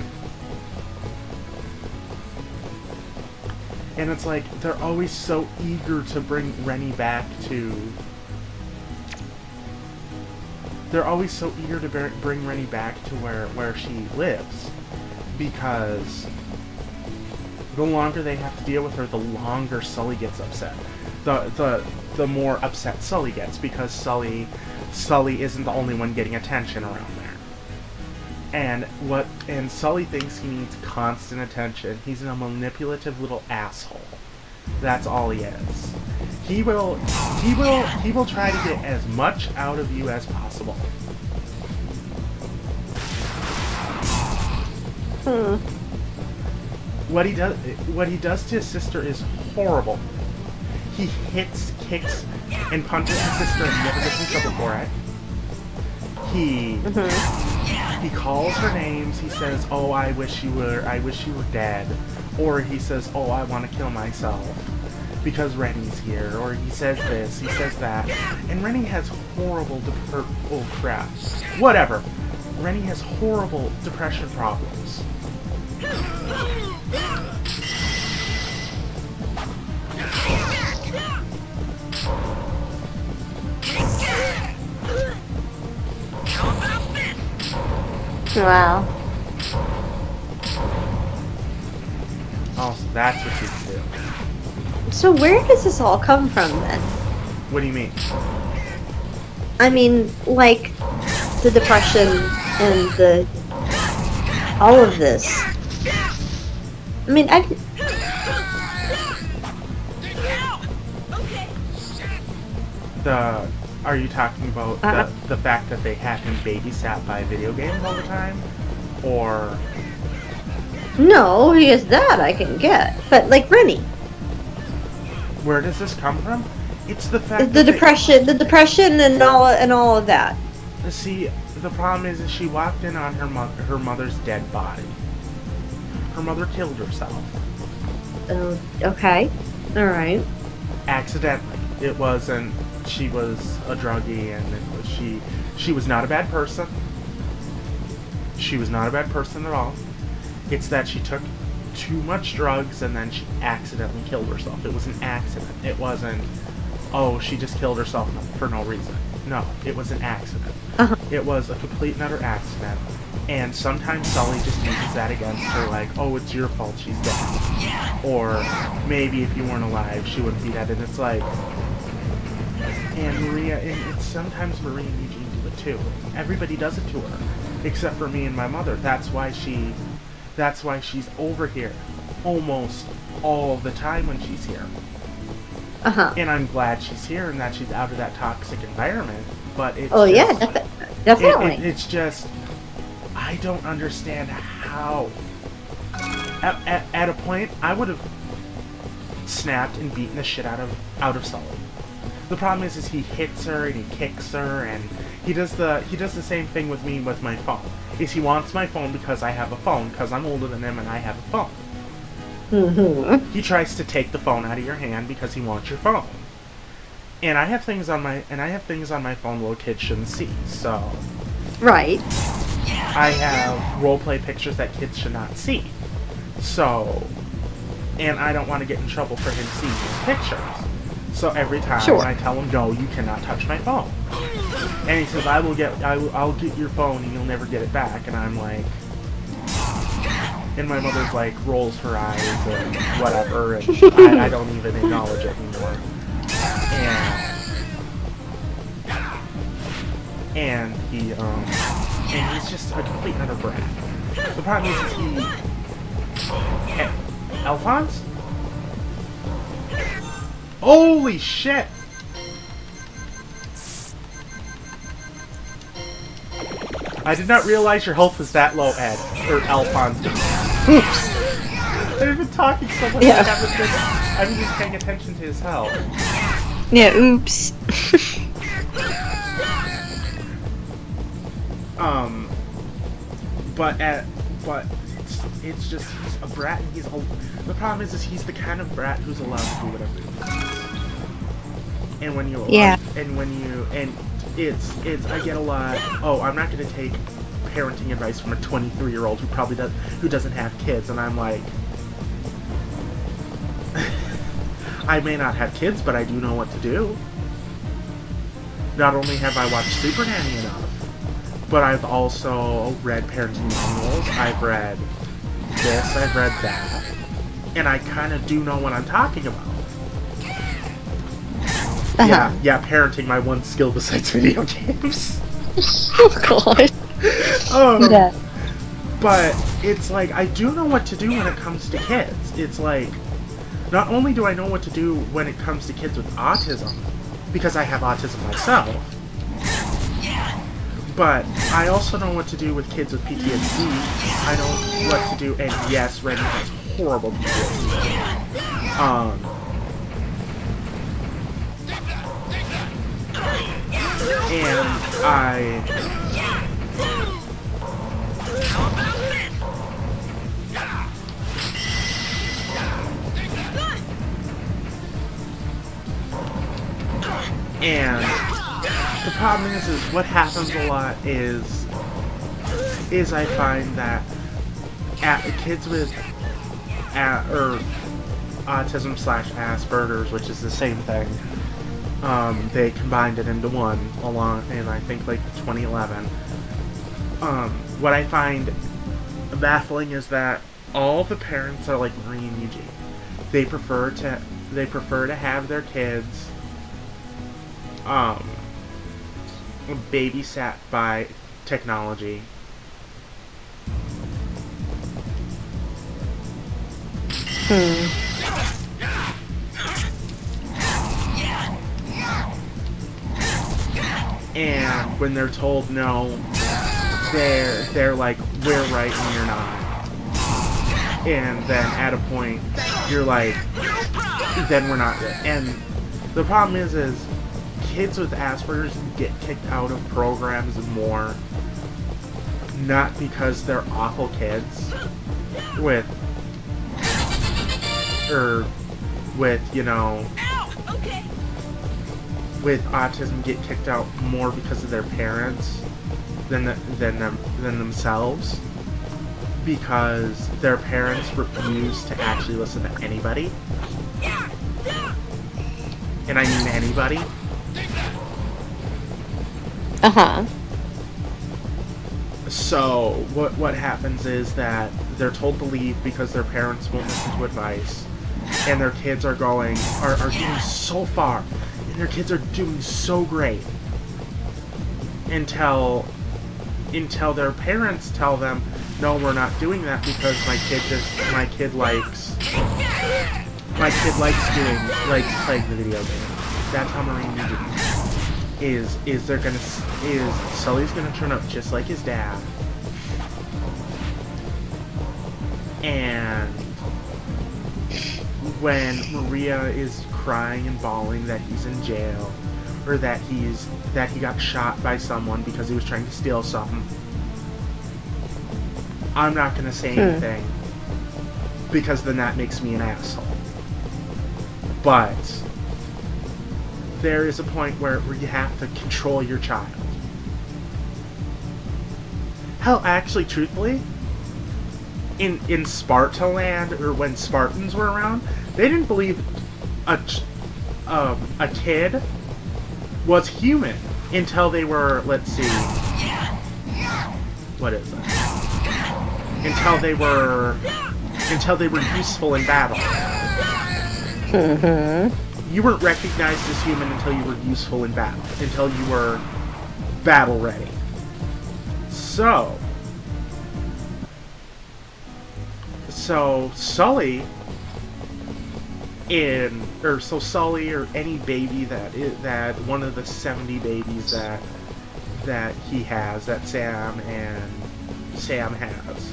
And it's like, they're always so eager to bring Rennie back to... They're always so eager to bring Rennie back to where she lives. Because the longer they have to deal with her, the longer Sully gets upset. The more upset Sully gets, because Sully isn't the only one getting attention around there. And Sully thinks he needs constant attention. He's a manipulative little asshole. That's all he is. He will try to get as much out of you as possible. What he does to his sister is horrible. He hits, kicks, and punches his sister and never gets in trouble for it. He calls her names. He says, "Oh, I wish you were dead," or he says, "Oh, I want to kill myself because Rennie's here," or he says this, he says that, and Rennie has horrible crap. Whatever. Rennie has horrible depression problems. Wow. Oh, so that's what you do. So where does this all come from then? What do you mean? I mean, like, the depression and all of this. I mean, I. Ow! Okay. Are you talking about the fact that they had him babysat by video games all the time? Or No, he is that I can get. But, like, Rennie. where does this come from? It's the fact The that depression and all of that. see, the problem is she walked in on her mother's dead body. Her mother killed herself. Oh, okay. Alright. Accidentally. It wasn't. She was a druggie, and she was not a bad person. She was not a bad person at all. It's that she took too much drugs and then she accidentally killed herself. It was an accident. It wasn't, oh, she just killed herself for no reason. No, it was an accident. Uh-huh. It was a complete and utter accident. And sometimes Sully just uses that against her, like, oh, it's your fault she's dead. Or maybe if you weren't alive, she wouldn't be dead. And it's like, and Maria, and it's sometimes Maria and Eugene do it too. Everybody does it to her, except for me and my mother. That's why she's over here almost all the time when she's here. Uh-huh. And I'm glad she's here and that she's out of that toxic environment. But it's definitely. It's just, I don't understand how. At a point, I would have snapped and beaten the shit out of Sully. The problem is he hits her and he kicks her, and he does the same thing with me with my phone. Is he wants my phone because I have a phone, because I'm older than him and I have a phone. Mm-hmm. He tries to take the phone out of your hand because he wants your phone. And I have things on my phone little kids shouldn't see. So Right. I have roleplay pictures that kids should not see. So, and I don't want to get in trouble for him seeing his pictures. So every time I tell him, no, you cannot touch my phone. And he says, I'll get your phone and you'll never get it back. And I'm like, and my mother's like, rolls her eyes and whatever, and I don't even acknowledge it anymore. And he's just a complete and utter brat. The problem is Alphonse? Holy shit! I did not realize your health was that low, Ed. Or Alphonse. Oops! I've been talking so much I haven't been paying attention to his health. Yeah, oops. But it's just, he's a brat and the problem is he's the kind of brat who's allowed to do whatever he wants. And when you I get a lot, oh, I'm not gonna take parenting advice from a 23-year-old who doesn't have kids, and I'm like, I may not have kids, but I do know what to do. Not only have I watched Super Nanny enough, but I've also read parenting manuals, I've read this, I've read that, and I kind of do know what I'm talking about. Yeah, parenting, my one skill besides video games. Oh god. Yeah. But it's like, I do know what to do when it comes to kids. It's like, not only do I know what to do when it comes to kids with autism, because I have autism myself, but I also know what to do with kids with PTSD. I know what to do, and yes, Randy has horrible PTSD. And the problem is what happens a lot is I find that kids with or autism / Asperger's, which is the same thing, they combined it into one in I think like 2011. What I find baffling is that all the parents are like Marie and Eugene. They prefer to have their kids babysat by technology. And when they're told no, they're like, we're right and you're not. And then at a point, you're like, then we're not. And the problem is kids with Asperger's get kicked out of programs more, not because they're awful kids with, you know, with autism get kicked out more because of their parents than themselves, because their parents refuse to actually listen to anybody, and I mean anybody. So what happens is that they're told to leave because their parents won't listen to advice, and their kids are doing so far, and their kids are doing so great until their parents tell them, no, we're not doing that because my kid likes playing the video game. That's how Marine is Sully's gonna turn up just like his dad, and when Maria is crying and bawling that he's in jail, or that he got shot by someone because he was trying to steal something, I'm not gonna say anything, because then that makes me an asshole. But there is a point where you have to control your child. Hell, actually, truthfully, in Sparta land, or when Spartans were around, they didn't believe a kid was human until they were, let's see, what is it? Until they were useful in battle. You weren't recognized as human until you were useful in battle, until you were battle ready. So Sully or any baby that one of the 70 babies that he has, that Sam has,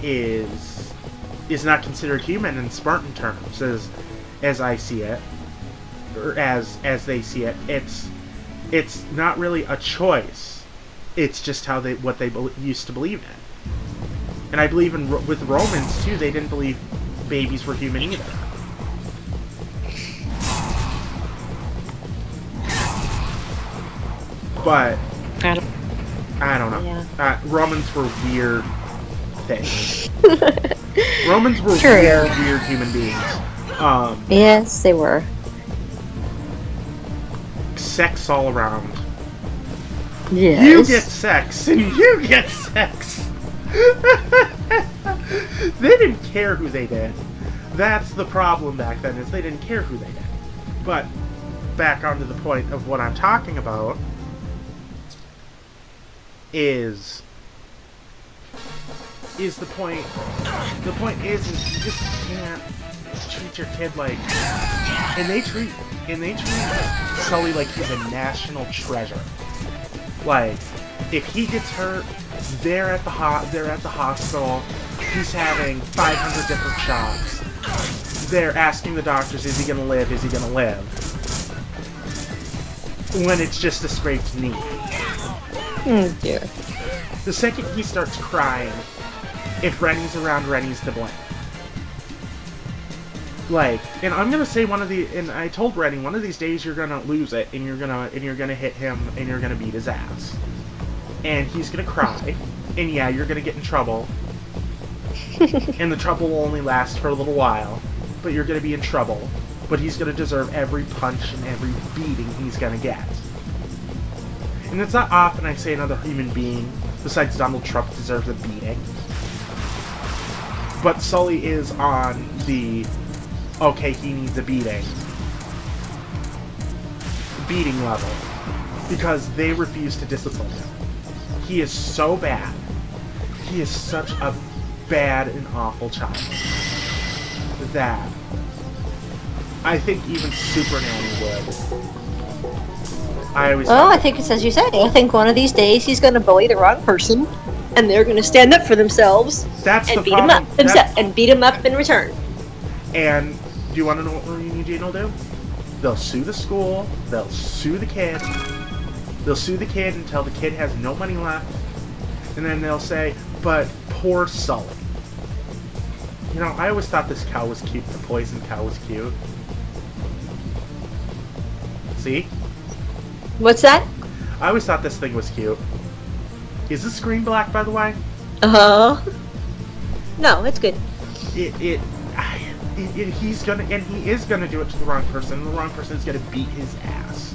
is not considered human in Spartan terms, as I see it, or as they see it. It's not really a choice. It's just what they used to believe in. And I believe with Romans too, they didn't believe babies were human either. But I don't know. Yeah. Romans were weird things. Romans were weird human beings. Yes, they were. Sex all around. Yes. You get sex, and you get sex. They didn't care who they did. That's the problem back then, is they didn't care who they did. But back onto the point of what I'm talking about is the point. The point is you just can't treat your kid like, and they treat Sully like he's a national treasure. Like, if he gets hurt, they're at the hospital. He's having 500 different shots. They're asking the doctors, is he gonna live? Is he gonna live? When it's just a scraped knee. Oh dear. The second he starts crying, if Rennie's around, Rennie's to blame. Like, and I'm gonna say and I told Rennie, one of these days you're gonna lose it, and you're gonna hit him, and you're gonna beat his ass, and he's gonna cry, and yeah, you're gonna get in trouble, and the trouble will only last for a little while, but you're gonna be in trouble, but he's gonna deserve every punch and every beating he's gonna get. And it's not often I say another human being besides Donald Trump deserves a beating, but Sully is on the okay, he needs a beating level, because they refuse to discipline him. He is so bad. He is such a bad and awful child. that I think even Super Nanny would. I always Well, I think it's as you say. I think one of these days he's going to bully the wrong person, and they're going to stand up for themselves that's and the beat him problem. up and beat him up in return. And do you want to know what Maureen and Eugene will do? They'll sue the school. They'll sue the kid. They'll sue the kid until the kid has no money left, and then they'll say, "But poor Sully." You know, I always thought this cow was cute. The poison cow was cute. See? What's that? I always thought this thing was cute. Is the screen black, by the way? No, it's good. He's gonna, and he is gonna do it to the wrong person, and the wrong person is gonna beat his ass.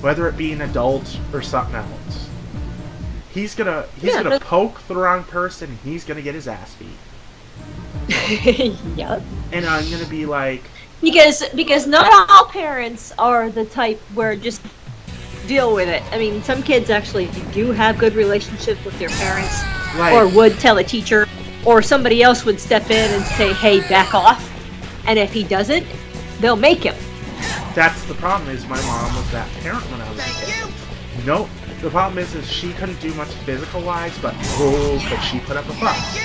Whether it be an adult or something else. He's gonna poke the wrong person, and he's gonna get his ass beat. Yep. And I'm gonna be like... Because not all parents are the type where just deal with it. I mean, some kids actually do have good relationships with their parents, or would tell a teacher, or somebody else would step in and say, "Hey, back off." And if he doesn't, they'll make him. That's the problem, is my mom was that parent when I was a kid. Nope. The problem is she couldn't do much physical-wise, but oh, could she put up a fuss.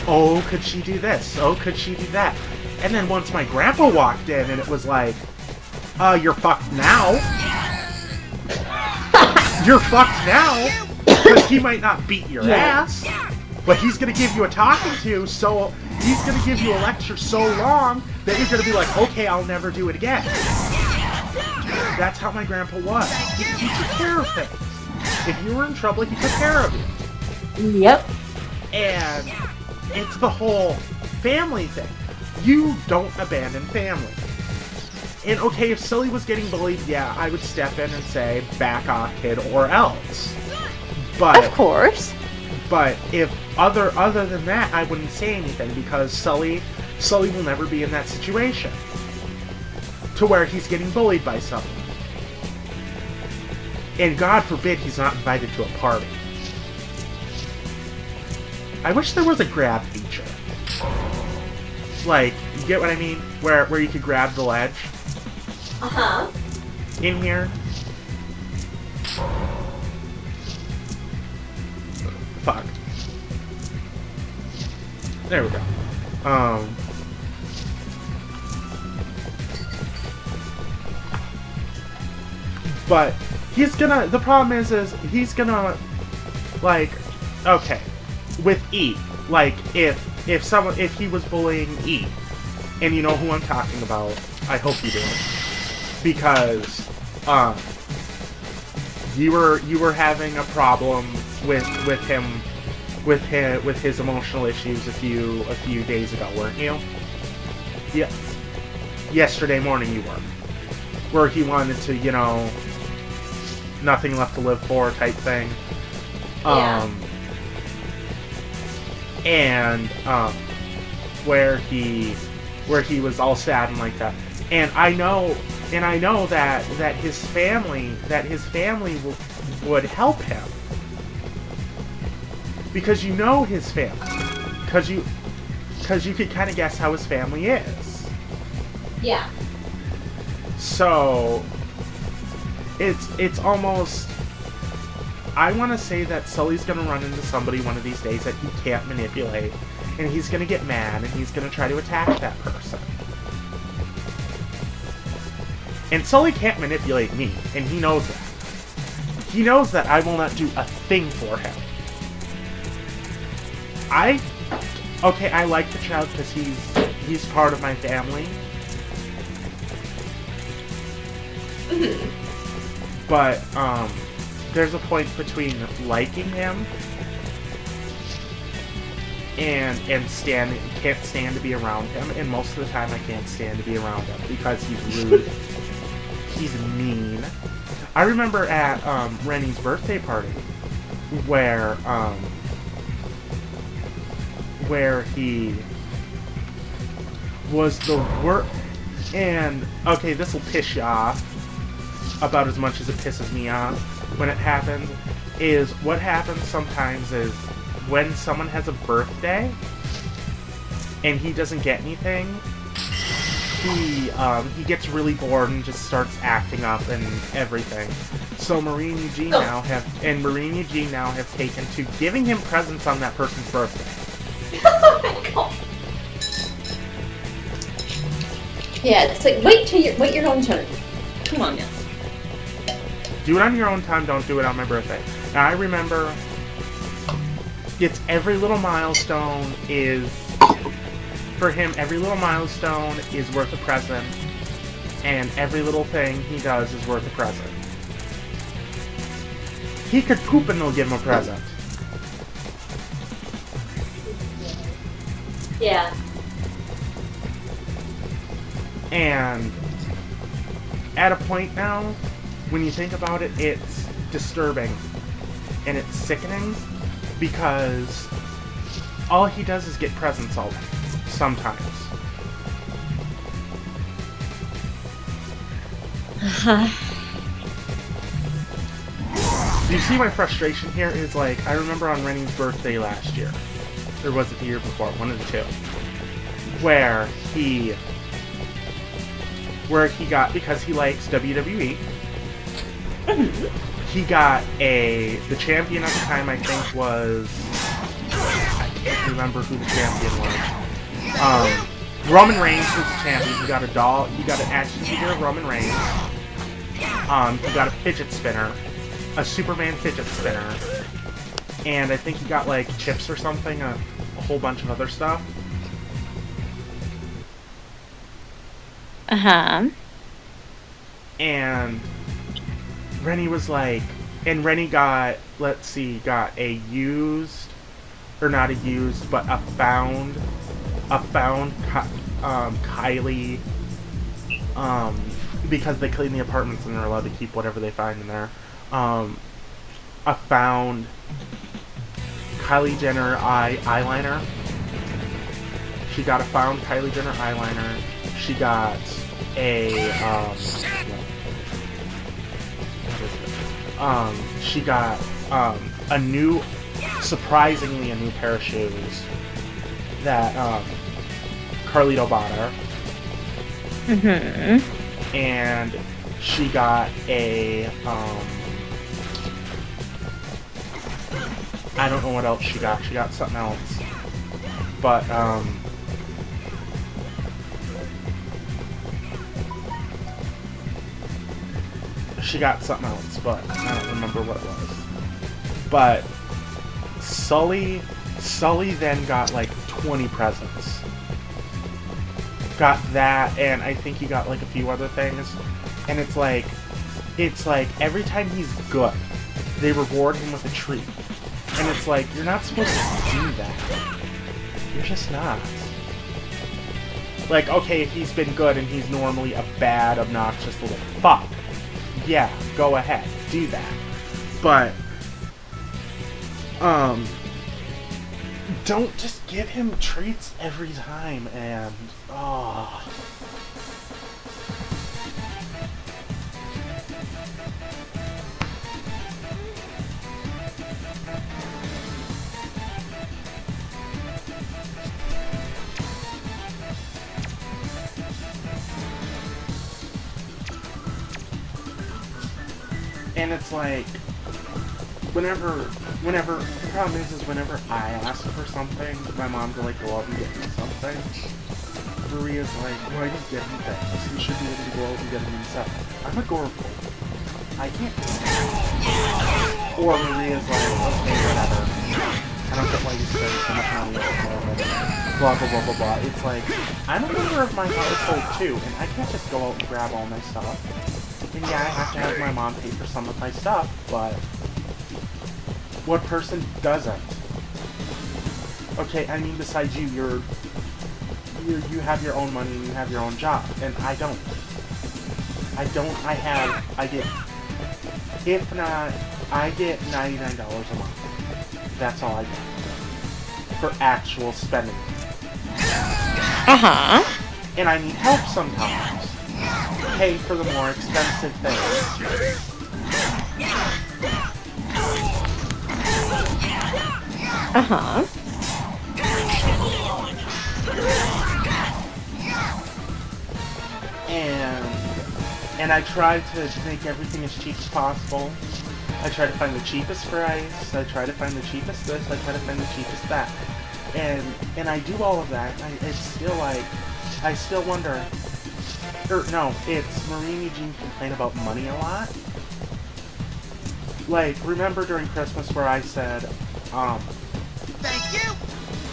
Oh, could she do this? Oh, could she do that? And then once my grandpa walked in, and it was like, you're fucked now. You're fucked now. Because he might not beat your ass, but he's going to give you a talking to, so he's going to give you a lecture so long that you're going to be like, okay, I'll never do it again. That's how my grandpa was. He took care of things. If you were in trouble, he took care of you. Yep. And it's the whole family thing. You don't abandon family. And okay, if Sully was getting bullied, yeah, I would step in and say, back off, kid, or else. But of course. But if other than that, I wouldn't say anything, because Sully will never be in that situation to where he's getting bullied by someone. And God forbid he's not invited to a party. I wish there was a grab feature. Like, you get what I mean? Where you could grab the ledge. Uh-huh. In here. Fuck. There we go. But he's gonna, the problem is he's gonna, like, okay, with E, like, if he was bullying E, and you know who I'm talking about, I hope you do, because, you were having a problem with him, with his emotional issues a few days ago, weren't you? Yeah. Yesterday morning you were. Where he wanted to, you know, nothing left to live for type thing. Yeah. And where he was all sad and like that. And I know that his family would help him. Because you know his family. Because you could kind of guess how his family is. Yeah. So it's almost, I want to say that Sully's going to run into somebody one of these days that he can't manipulate, and he's going to get mad, and he's going to try to attack that person. And Sully can't manipulate me, and he knows that. He knows that I will not do a thing for him. I like the child because he's part of my family. But, there's a point between liking him and can't stand to be around him, and most of the time I can't stand to be around him because he's rude. He's mean. I remember at Rennie's birthday party where he was the worst. And okay, this will piss you off about as much as it pisses me off when it happens. Is what happens sometimes is when someone has a birthday, and he doesn't get anything, he gets really bored and just starts acting up and everything. So Marie and Eugene now have taken to giving him presents on that person's birthday. Oh my god. Yeah, it's like wait your own turn. Come on now. Do it on your own time, don't do it on my birthday. Now I remember it's every little milestone is for him, every little milestone is worth a present, and every little thing he does is worth a present. He could poop and they'll give him a present. Yeah. And at a point now, when you think about it, it's disturbing and it's sickening because all he does is get presents all sometimes. You see my frustration here is like, I remember on Rennie's birthday last year, or was it the year before, one of the two, where he got, because he likes WWE, he got the champion at the time I think was, I can't remember who the champion was. Roman Reigns was the champion. He got a doll, he got an action figure of Roman Reigns. He got a fidget spinner, a Superman fidget spinner, and I think he got like chips or something, a whole bunch of other stuff. Uh-huh. And Rennie was like, and Rennie got, let's see, got a used, or not a used, but a found Kylie, because they clean the apartments and they're allowed to keep whatever they find in there. A found Kylie Jenner eyeliner. She got a found Kylie Jenner eyeliner. She got she got a new, surprisingly a new pair of shoes that Carlito bought her. Mm-hmm. And she got a I don't know what else she got. She got something else. But she got something else, but I don't remember what it was. But Sully then got like 20 presents. Got that, and I think he got like a few other things. And it's like every time he's good, they reward him with a treat. And it's like, you're not supposed to do that. You're just not. Like, okay, if he's been good and he's normally a bad, obnoxious little fuck, yeah, go ahead, do that. But, don't just give him treats every time, and, oh. And it's like, whenever, the problem is whenever I ask for something, my mom to like go out and get me something, Maria's like, why do you get me things? You should be able to go out and get them yourself. I'm agoraphobic. I can't do that. Or Maria's like, okay, whatever. I don't get why you spend so much money on it. Blah, blah, blah, blah, blah. It's like, I'm a member of my household too, and I can't just go out and grab all my stuff. And yeah, I have to have my mom pay for some of my stuff, but what person doesn't? Okay, I mean, besides you, you have your own money and you have your own job, and I don't. If not, I get $99 a month. That's all I get. For actual spending. Uh-huh. And I need help sometimes. Pay for the more expensive things. Uh-huh. and I try to make everything as cheap as possible. I try to find the cheapest price. I try to find the cheapest this. I try to find the cheapest that. And I do all of that. It's still like, I still wonder. Or no, it's Marie and Eugene complain about money a lot. Like, remember during Christmas where I said, Thank you.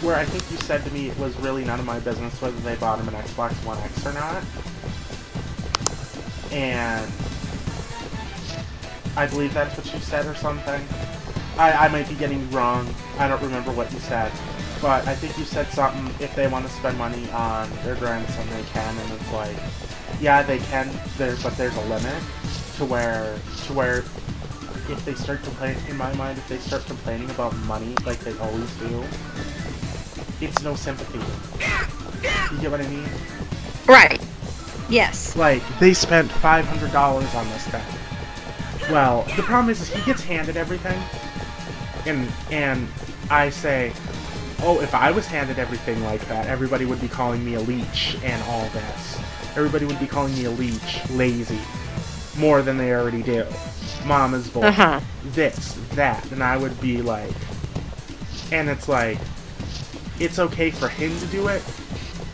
where I think you said to me it was really none of my business whether they bought him an Xbox One X or not. And I believe that's what you said or something. I might be getting wrong. I don't remember what you said. But I think you said something, if they want to spend money on their grandson, they can, and it's like, yeah, they can, but there's a limit to where if they start complaining, in my mind, if they start complaining about money like they always do, it's no sympathy. You get what I mean? Right. Yes. Like, they spent $500 on this thing. Well, the problem is he gets handed everything, and I say, oh, if I was handed everything like that, everybody would be calling me a leech and all this. Everybody would be calling me a leech, lazy, more than they already do. Mama's boy, this, that, and I would be like, and it's like, it's okay for him to do it.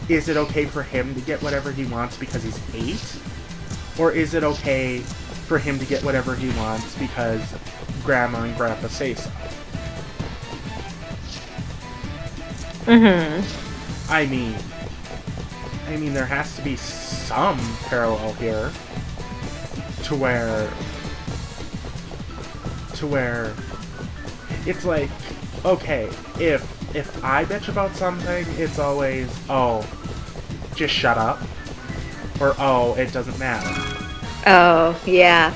Is it okay for him to get whatever he wants because he's 8? Or is it okay for him to get whatever he wants because Grandma and Grandpa say so? I mean, there has to be some parallel here to where it's like, okay, if I bitch about something, it's always, oh, just shut up, or oh, it doesn't matter. Oh, yeah.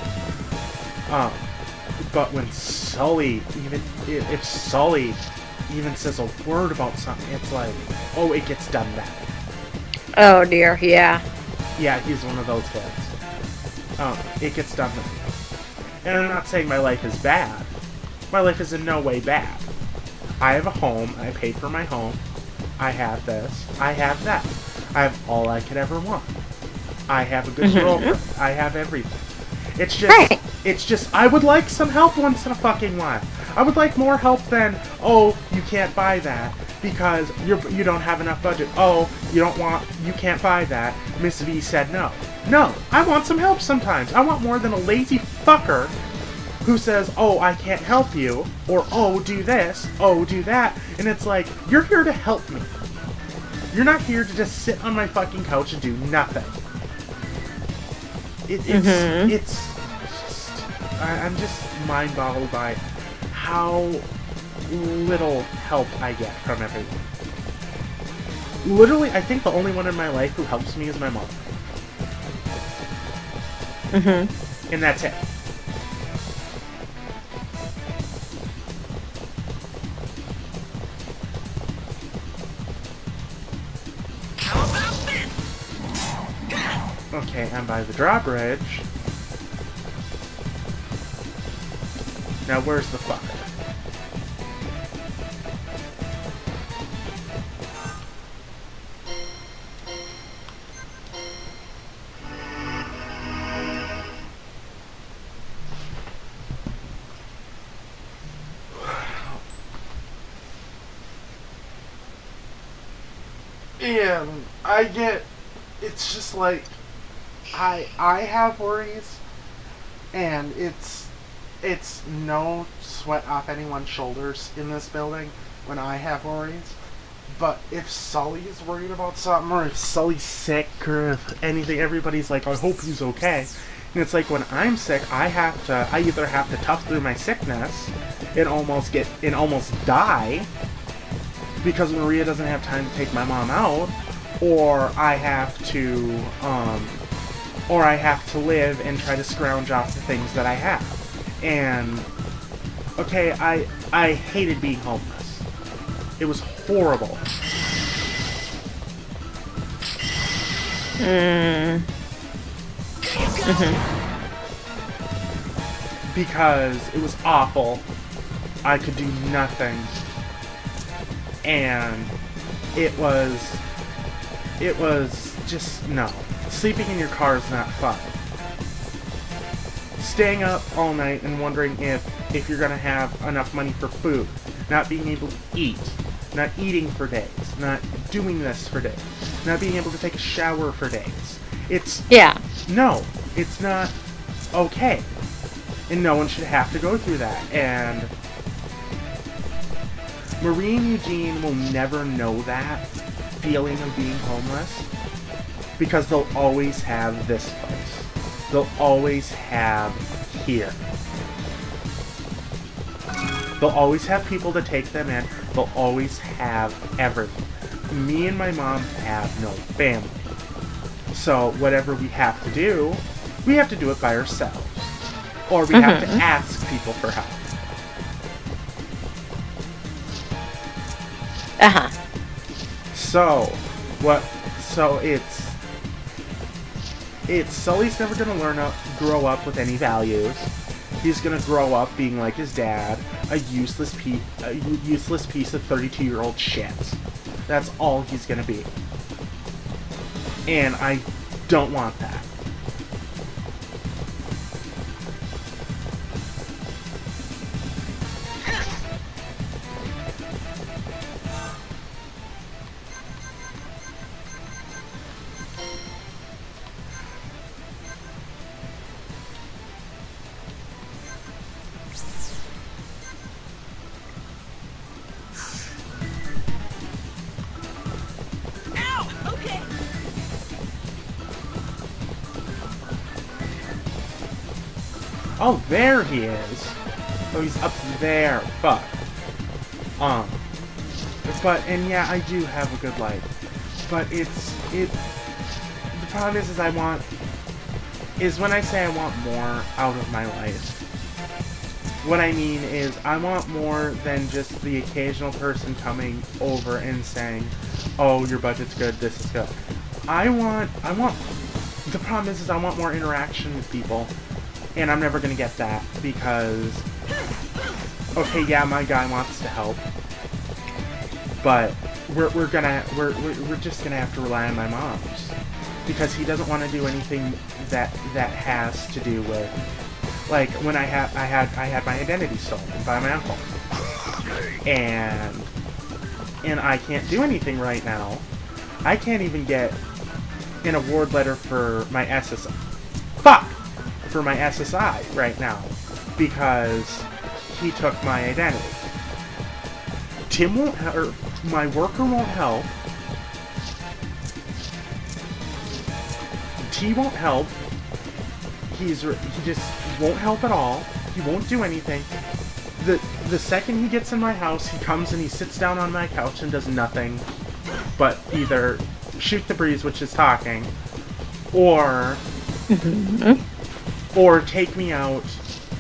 But when Sully, even if Sully even says a word about something, it's like, oh, it gets done then. Oh dear, yeah. Yeah, he's one of those kids. It gets done then. And I'm not saying my life is bad. My life is in no way bad. I have a home, I paid for my home, I have this, I have that. I have all I could ever want. I have a good girlfriend, I have everything. It's just, I would like some help once in a fucking while. I would like more help than, oh, you can't buy that because you don't have enough budget. Oh, you can't buy that. Miss V said no. No, I want some help sometimes. I want more than a lazy fucker who says, oh, I can't help you, or oh, do this, oh, do that. And it's like, you're here to help me. You're not here to just sit on my fucking couch and do nothing. I'm just mind-boggled by how little help I get from everyone. Literally, I think the only one in my life who helps me is my mom. And that's it. How about this? Okay, I'm by the drawbridge. Now where's the fucker? And it's just like, I have worries, and it's no sweat off anyone's shoulders in this building when I have worries. But if Sully is worried about something, or if Sully's sick, or if anything, everybody's like, I hope he's okay. And it's like, when I'm sick, I either have to tough through my sickness and almost die because Maria doesn't have time to take my mom out, or I have to live and try to scrounge off the things that I have. And okay, I hated being homeless. It was horrible. Because it was awful. I could do nothing. And it was just, no. Sleeping in your car is not fun. Staying up all night and wondering if you're gonna have enough money for food. Not being able to eat. Not eating for days. Not doing this for days. Not being able to take a shower for days. No, it's not okay. And no one should have to go through that. And Marie and Eugene will never know that feeling of being homeless because they'll always have this place. They'll always have here. They'll always have people to take them in. They'll always have everything. Me and my mom have no family. So whatever we have to do it by ourselves. Or we have to ask people for help. So it's Sully's never gonna grow up with any values. He's gonna grow up being like his dad, a useless piece of 32-year-old shit. That's all he's gonna be. And I don't want that. Oh, there he is. Oh, he's up there. Fuck. And yeah, I do have a good life. But the problem is when I say I want more out of my life, what I mean is I want more than just the occasional person coming over and saying, oh, your budget's good, this is good. The problem is I want more interaction with people. And I'm never gonna get that because, okay, yeah, my guy wants to help, but we're just gonna have to rely on my mom's because he doesn't want to do anything that has to do with, like when I had my identity stolen by my uncle, and I can't do anything right now. I can't even get an award letter for my SSI. For my SSI right now because he took my identity. Tim won't or my worker won't help. T won't help. He just won't help at all. He won't do anything. The second he gets in my house, he comes and he sits down on my couch and does nothing but either shoot the breeze, which is talking, or take me out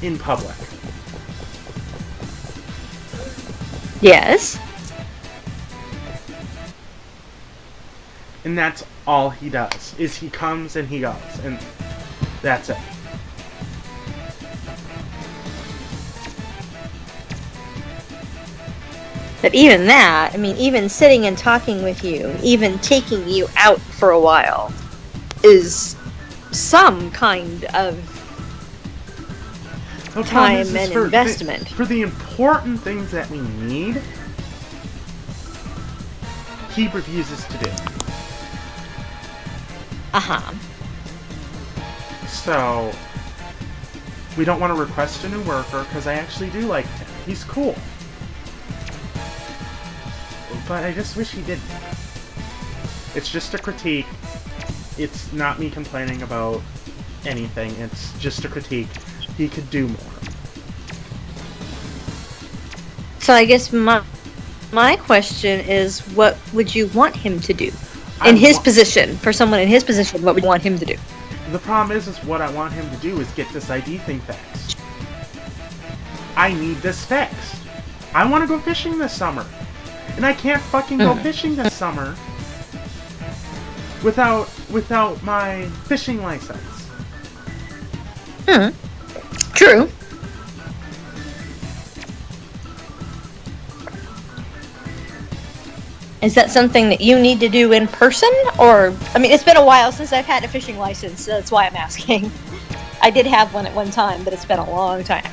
in public. Yes. And that's all he does, is he comes and he goes, and that's it. But even that, I mean, even sitting and talking with you, even taking you out for a while, is some kind of time and investment. For the important things that we need, he refuses to do. So, we don't want to request a new worker, because I actually do like him. He's cool. But I just wish he didn't. It's just a critique. It's not me complaining about anything. It's just a critique. He could do more. So I guess my question is, what would you want him to do? In his position, for someone in his position, what would you want him to do? The problem is what I want him to do is get this ID thing fixed. I need this fixed. I want to go fishing this summer. And I can't fucking go fishing this summer without my fishing license. True. Is that something that you need to do in person? Or, I mean, it's been a while since I've had a fishing license, so that's why I'm asking. I did have one at one time, but it's been a long time.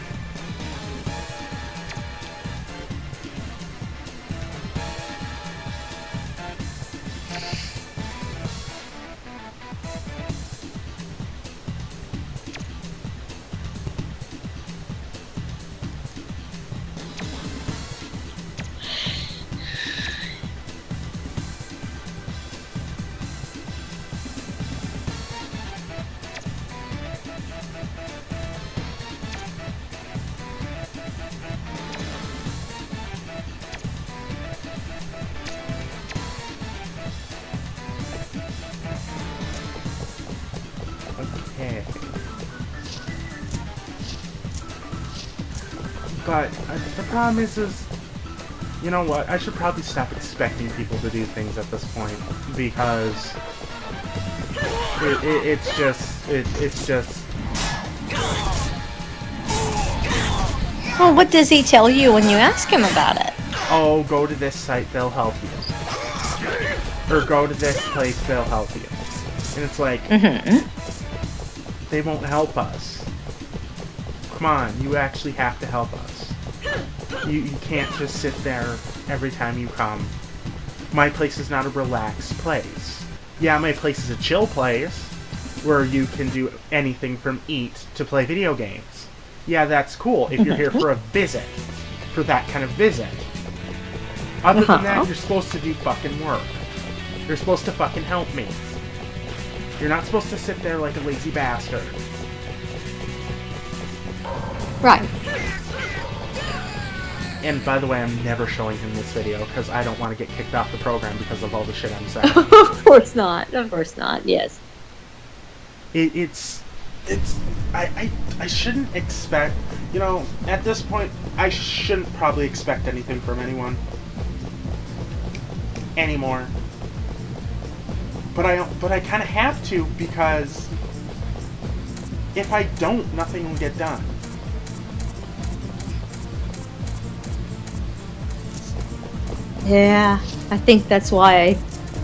Okay. But the problem is, you know what? I should probably stop expecting people to do things at this point, because it's just. Well, what does he tell you when you ask him about it? Oh, go to this site, they'll help you. Or go to this place, they'll help you. And it's like, they won't help us. Come on, you actually have to help us. You can't just sit there every time you come. My place is not a relaxed place. Yeah, my place is a chill place, where you can do anything from eat to play video games. Yeah, that's cool if you're here for a visit. For that kind of visit. Other than that, you're supposed to do fucking work. You're supposed to fucking help me. You're not supposed to sit there like a lazy bastard. Right. And by the way, I'm never showing him this video because I don't want to get kicked off the program because of all the shit I'm saying. Of course not. Of course not. Yes. I shouldn't expect, you know, at this point, I shouldn't probably expect anything from anyone anymore. But I kind of have to, because if I don't, nothing will get done. Yeah, I think that's why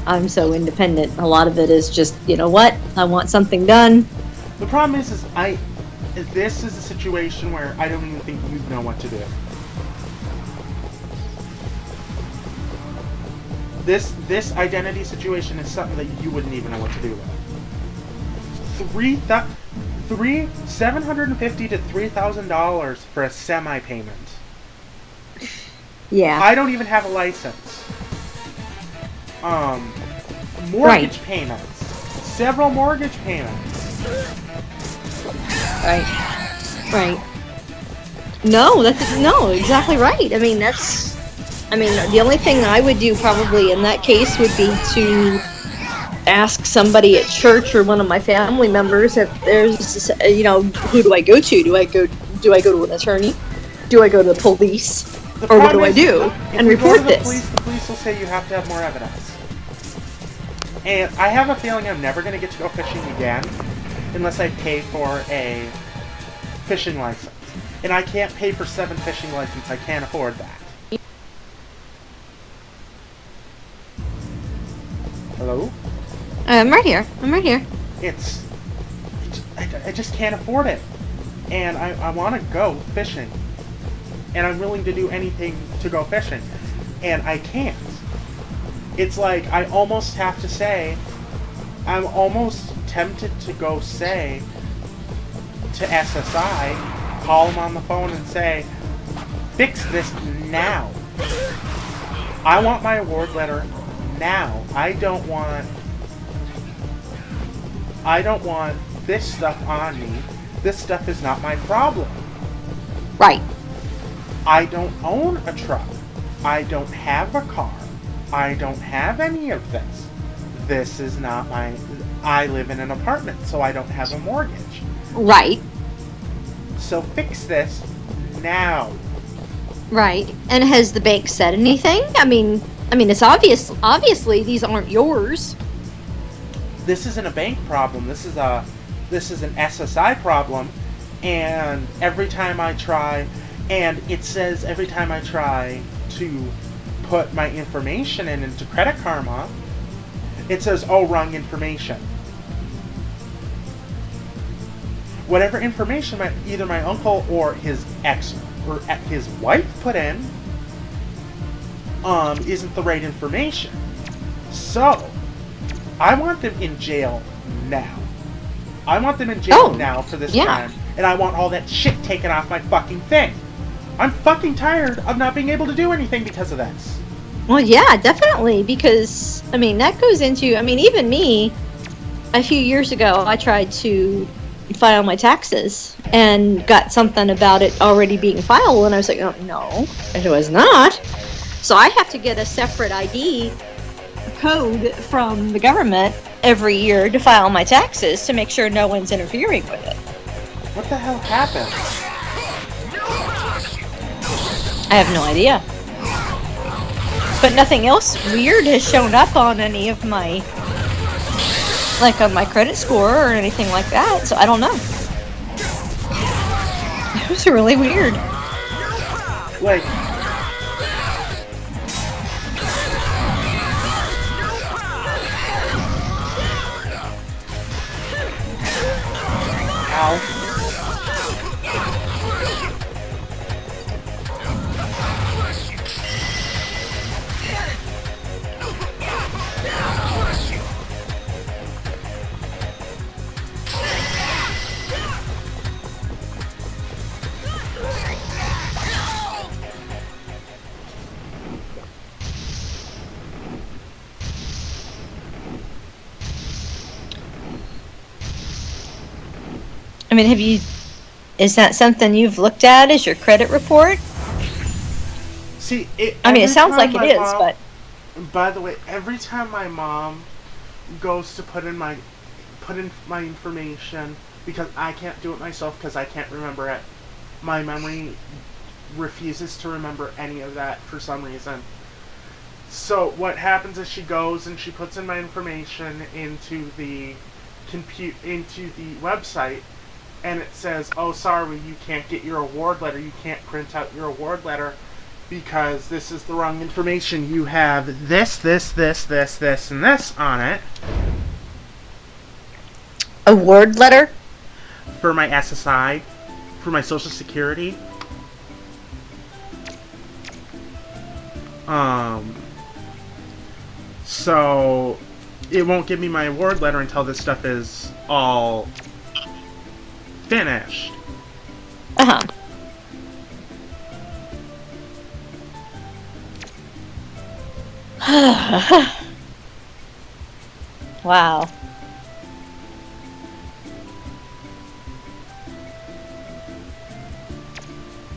I'm so independent. A lot of it is just, you know what? I want something done. The problem is this is a situation where I don't even think you'd know what to do. This identity situation is something that you wouldn't even know what to do with. $750 to $3,000 for a semi-payment. Yeah. I don't even have a license. Mortgage payments. Several mortgage payments. Right. Right. No, exactly right. I mean, the only thing I would do probably in that case would be to ask somebody at church or one of my family members if there's, you know, who do I go to? Do I go to an attorney? Do I go to the police? Or what do I do? And report this. The police will say you have to have more evidence. And I have a feeling I'm never going to get to go fishing again unless I pay for a fishing license. And I can't pay for 7 fishing licenses. I can't afford that. Hello? I'm right here. I just can't afford it. And I want to go fishing. And I'm willing to do anything to go fishing. And I can't. It's like, I almost have to say, I'm almost tempted to go say to SSI, call them on the phone and say, fix this now. I want my award letter now. I don't want this stuff on me. This stuff is not my problem. Right. I don't own a truck. I don't have a car. I don't have any of this. This is not my... I live in an apartment, so I don't have a mortgage. Right. So fix this now. Right. And has the bank said anything? I mean, it's obvious. Obviously, these aren't yours. This isn't a bank problem. This is an SSI problem. And every time I try... And it says every time I try to put my information into Credit Karma, it says, oh, wrong information. Whatever information either my uncle or his ex or his wife put in isn't the right information. So, I want them in jail now. I want them in jail now for this crime, and I want all that shit taken off my fucking thing. I'm fucking tired of not being able to do anything because of this. Well, yeah, definitely, because, I mean, that goes into, I mean, even me, a few years ago, I tried to file my taxes and got something about it already being filed, and I was like, oh, no, it was not. So I have to get a separate ID code from the government every year to file my taxes to make sure no one's interfering with it. What the hell happened? I have no idea. But nothing else weird has shown up on any of my, like on my credit score or anything like that, so I don't know. It was really weird. Like, ow. I mean, is that something you've looked at as your credit report? See, I mean, it sounds like it is, but... By the way, every time my mom goes to put in my information, because I can't do it myself because I can't remember it, my memory refuses to remember any of that for some reason. So what happens is she goes and she puts in my information into the website, and it says, oh, sorry, you can't get your award letter, you can't print out your award letter because this is the wrong information. You have this, and this on it. Award letter? For my SSI, for my Social Security. So it won't give me my award letter until this stuff is all finished. Uh-huh. Wow.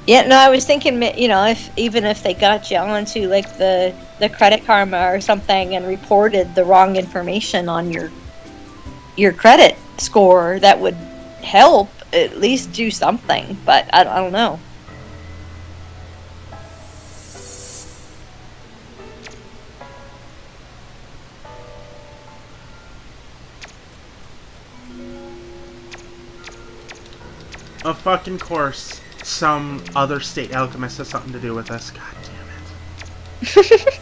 Yeah, no, I was thinking, you know, even if they got you onto like the Credit Karma or something and reported the wrong information on your credit score, that would help at least do something. But I don't know. Of fucking course, some other state alchemist has something to do with this. God damn it.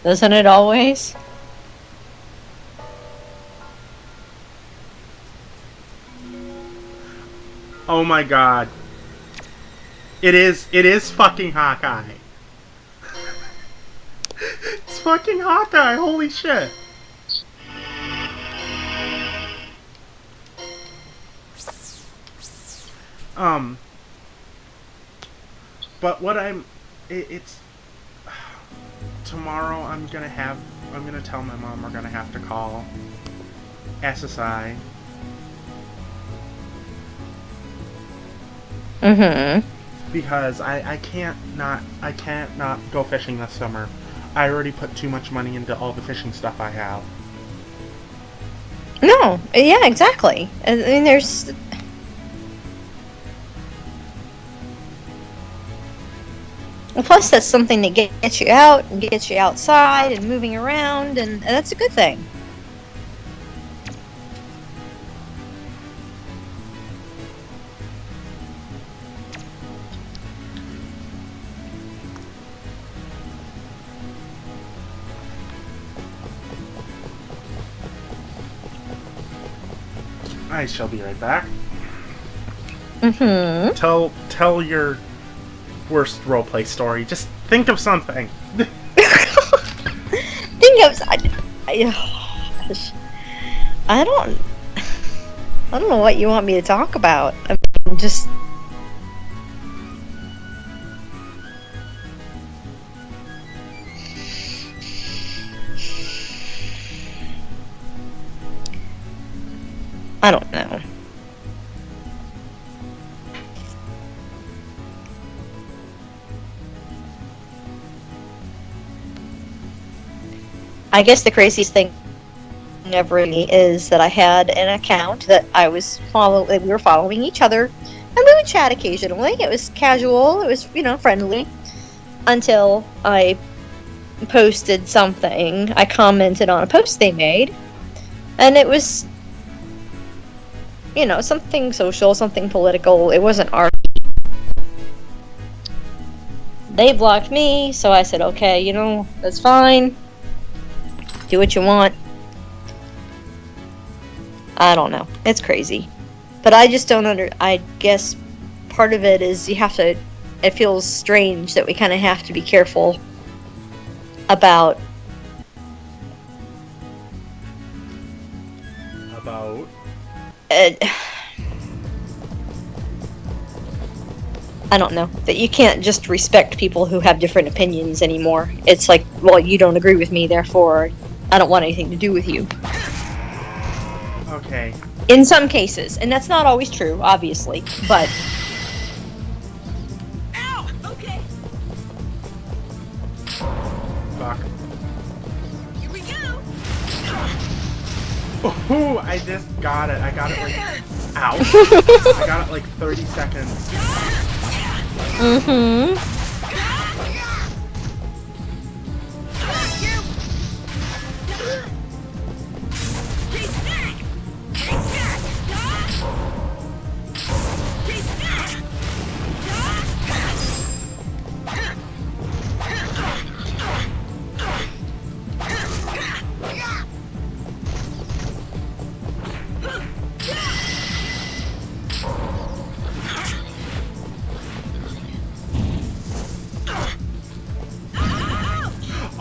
Doesn't it always? Oh my god. It is fucking Hawkeye. It's fucking Hawkeye, holy shit. But what it's tomorrow I'm gonna tell my mom we're gonna have to call SSI. Because I can't not go fishing this summer. I already put too much money into all the fishing stuff I have. No, yeah, exactly. I mean, there's... Well, plus that's something that gets you out and gets you outside and moving around, and that's a good thing. I shall be right back. Mm-hmm. Tell your worst roleplay story. Just think of something. Think of I don't know what you want me to talk about. I mean, just I don't know. I guess the craziest thing ever is that I had an account that we were following each other, and we would chat occasionally. It was casual, it was, friendly, until I posted something. I commented on a post they made, and it was, something social, something political. It wasn't art. They blocked me, so I said, okay, that's fine. Do what you want. I don't know. It's crazy. But I just don't I guess part of it is it feels strange that we kind of have to be careful about I don't know, that you can't just respect people who have different opinions anymore. It's like, well, you don't agree with me, therefore I don't want anything to do with you. Okay. In some cases, and that's not always true, obviously, but... Ow! Okay. Fuck. Here we go. Oh, I just got it. I got it like... Ow. I got it like 30 seconds. Mm-hmm.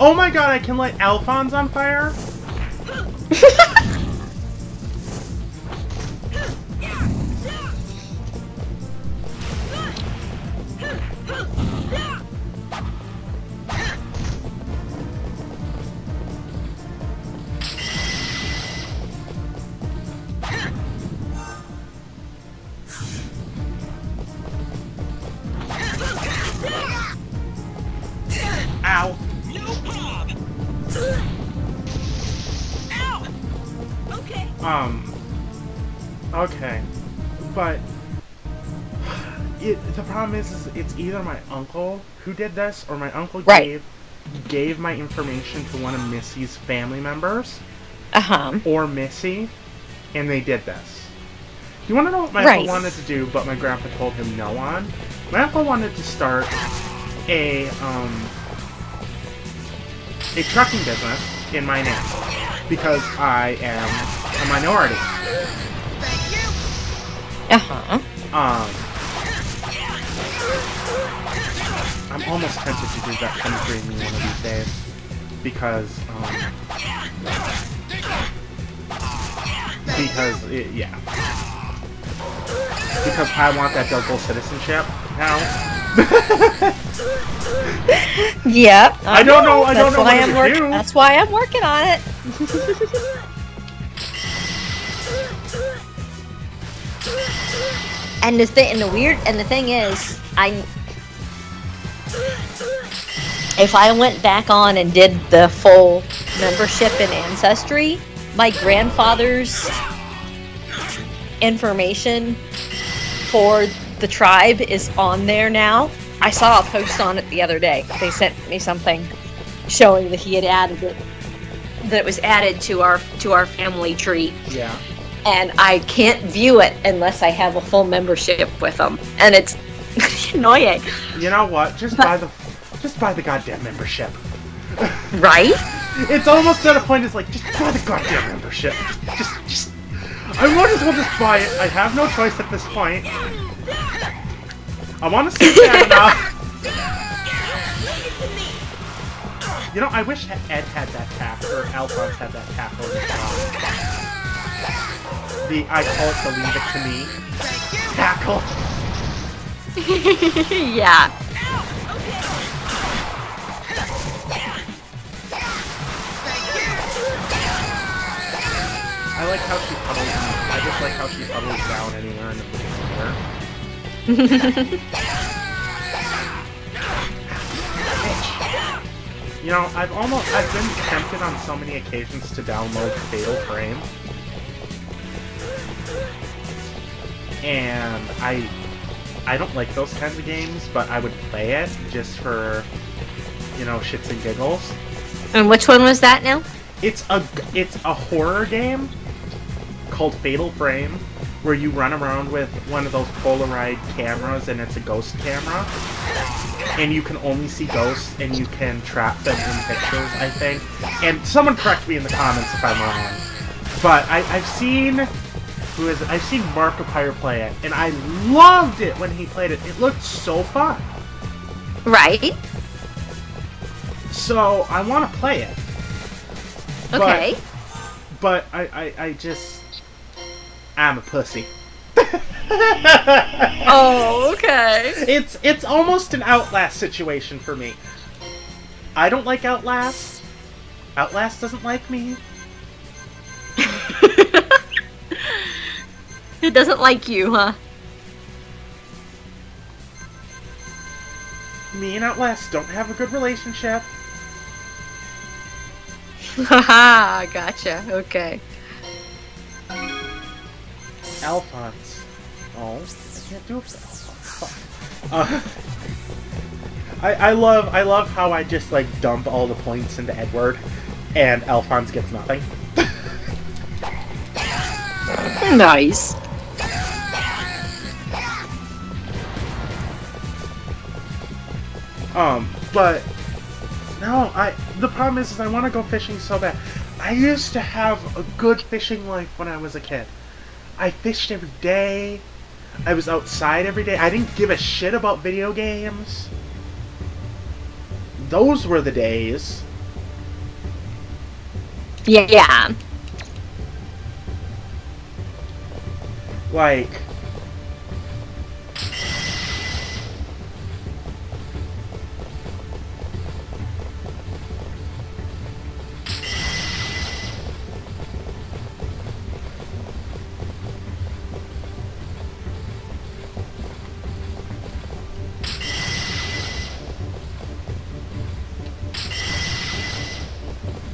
Oh my god, I can light Alphonse on fire? Ow. Ow! Okay. Okay. But the problem is it's either my uncle who did this or my uncle Right. gave my information to one of Missy's family members. Uh-huh. Or Missy, and they did this. You want to know what my Right. uncle wanted to do, but my grandpa told him no on? My uncle wanted to start a trucking business in my name because I am a minority. Uh-huh. I'm almost tempted to do that 23andMe one of these days because because I want that double citizenship now. Yep. I don't know what to do. That's why I'm working on it. And the thing is, if I went back on and did the full membership in Ancestry, my grandfather's information for the tribe is on there now. I saw a post on it the other day. They sent me something showing that he had added it, that it was added to our family tree. Yeah. And I can't view it unless I have a full membership with them, and it's annoying. You know what? Just buy the goddamn membership. Right? It's almost at a point. It's like just buy the goddamn membership. Just. I might as well just buy it. I have no choice at this point. I want to see that enough. You know, I wish Ed had that tackle, or Alphonse had that tackle as well. I call it the leave it to me tackle. Yeah. I like how she puddles. I just like how she puddles down anywhere in the water. You know, I've been tempted on so many occasions to download Fatal Frame. And I don't like those kinds of games, but I would play it just for, you know, shits and giggles. And which one was that now? It's a horror game called Fatal Frame, where you run around with one of those Polaroid cameras, and it's a ghost camera, and you can only see ghosts, and you can trap them in pictures, I think. And someone correct me in the comments if I'm wrong, but I've seen Markiplier play it, and I loved it when he played it. It looked so fun. Right. So I want to play it. Okay. But I just... I'm a pussy. Oh, okay. It's almost an Outlast situation for me. I don't like Outlast. Outlast doesn't like me. It doesn't like you, huh? Me and Outlast don't have a good relationship. Haha, gotcha. Okay. Alphonse. Oh, I can't do it for Alphonse. Fuck. I love how I just like dump all the points into Edward, and Alphonse gets nothing. Nice. But no, the problem is I want to go fishing so bad. I used to have a good fishing life when I was a kid. I fished every day. I was outside every day. I didn't give a shit about video games. Those were the days. Yeah. Like...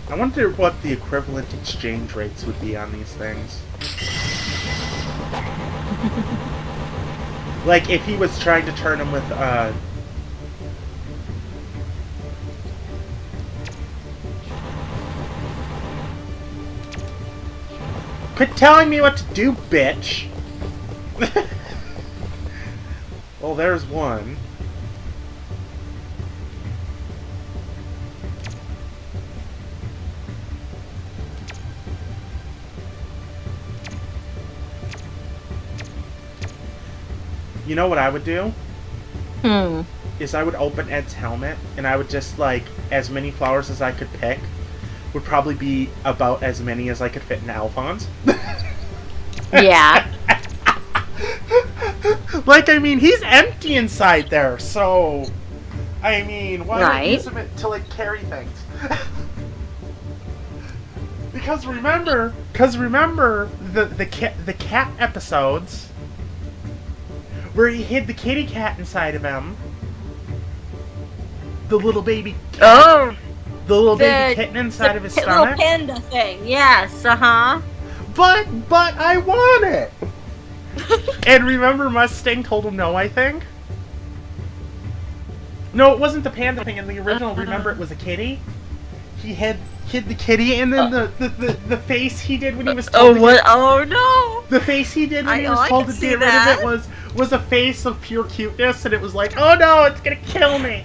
I wonder what the equivalent exchange rates would be on these things. Like, if he was trying to turn him with, Quit telling me what to do, bitch! Well, there's one. You know what I would do? Is I would open Ed's helmet, and I would just, like, as many flowers as I could pick would probably be about as many as I could fit in Alphonse. Yeah. Like, I mean, he's empty inside there, so... I mean, why not use him to, like, carry things? Because remember the cat episodes... where he hid the kitty cat inside of him. The little baby cat. Oh! The little baby kitten inside of his stomach. The little panda thing, yes, uh-huh. But I want it! And remember Mustang told him no, I think? No, it wasn't the panda thing in the original. Remember, it was a kitty? He hid the kitty, and then the face he did when he was told Oh, no! The face he did when he was told to get rid of it was a face of pure cuteness, and it was like, oh no, it's gonna kill me!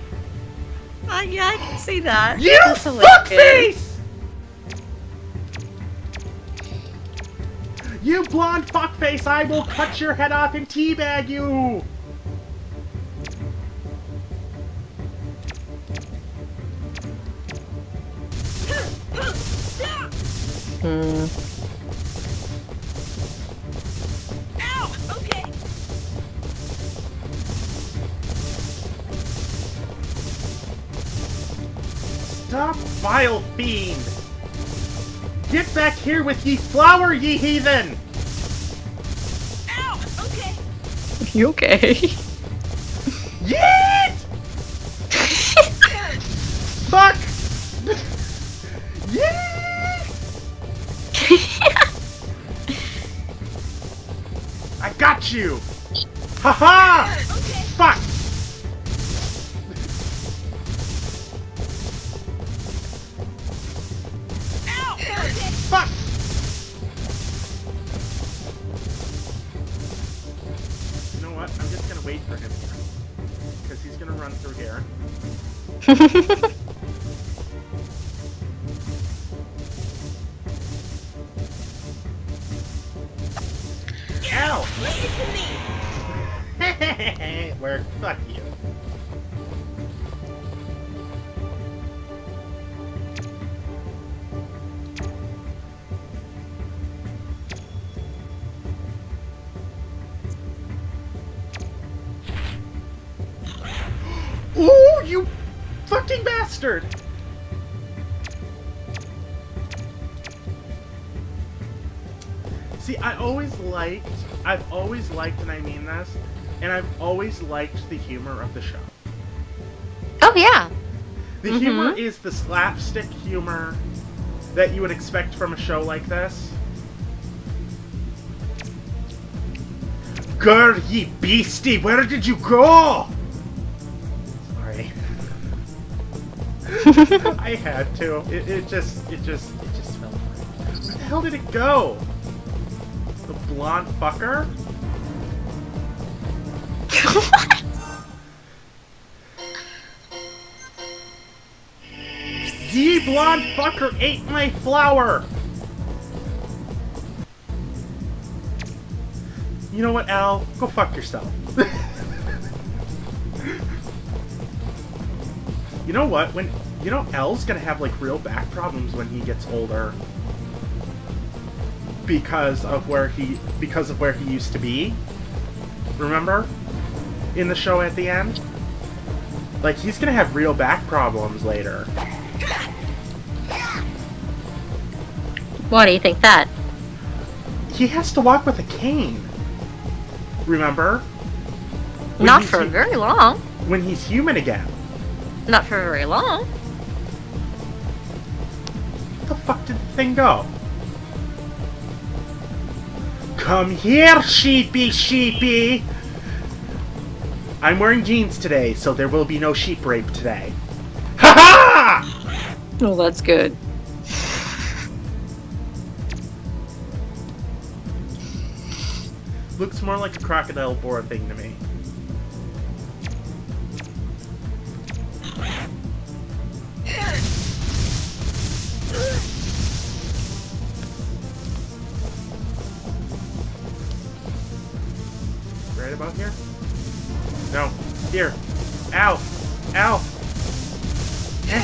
Yeah, I can see that. You fuckface! You blonde fuckface, I will cut your head off and teabag you! Hmm. Ow! Okay. Stop, vile fiend! Get back here with ye flower, ye heathen! Ow! Okay. You okay? Yeet! Fuck! Yeet! I got you! Haha! Okay. Fuck! Ow! Okay. Fuck! You know what? I'm just gonna wait for him here. Because he's gonna run through here. Ow! Listen to me. Where? Fuck you. Ooh, you fucking bastard! See, I've always liked, and I mean this, and I've always liked the humor of the show. Oh yeah. The humor is the slapstick humor that you would expect from a show like this. Girl, ye beastie, where did you go? Sorry. I had to. It just fell apart. Where the hell did it go? The blonde fucker? The blonde fucker ate my flower! You know what, Al? Go fuck yourself. You know what? Al's gonna have like real back problems when he gets older. Because of where he used to be. Remember? In the show at the end? Like, he's gonna have real back problems later. Why do you think that? He has to walk with a cane. Remember? When Not he's for very long. When he's human again. Not for very long. Where the fuck did the thing go? Come here, sheepy, sheepy! I'm wearing jeans today, so there will be no sheep rape today. Ha ha! Oh, that's good. Looks more like a crocodile boar thing to me. Right about here? No. Here. Ow! Ow! Eh.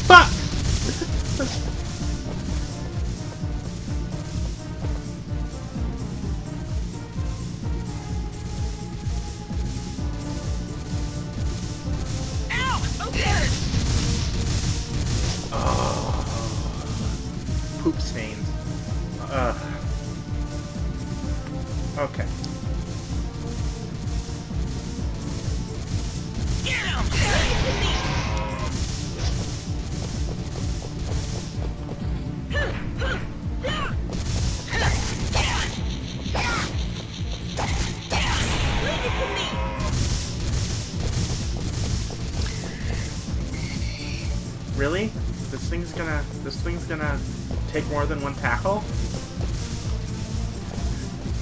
Fuck! Oh. Poop stains. Okay. Really? This thing's gonna take more than one tackle?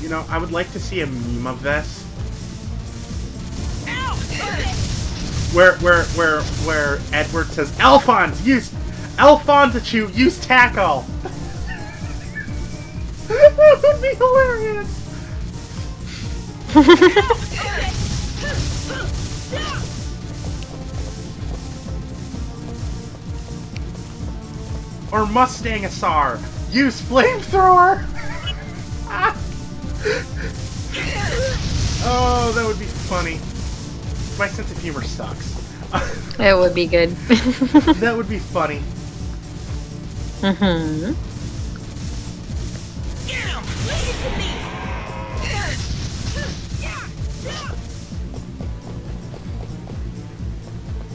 You know, I would like to see a meme of this. Where Edward says, Alphonse, use tackle! That would be hilarious. Or Mustang Asar. Use flamethrower. Oh, that would be funny. My sense of humor sucks. It would be good. That would be funny. Mm-hmm. Get him! Leave it to me!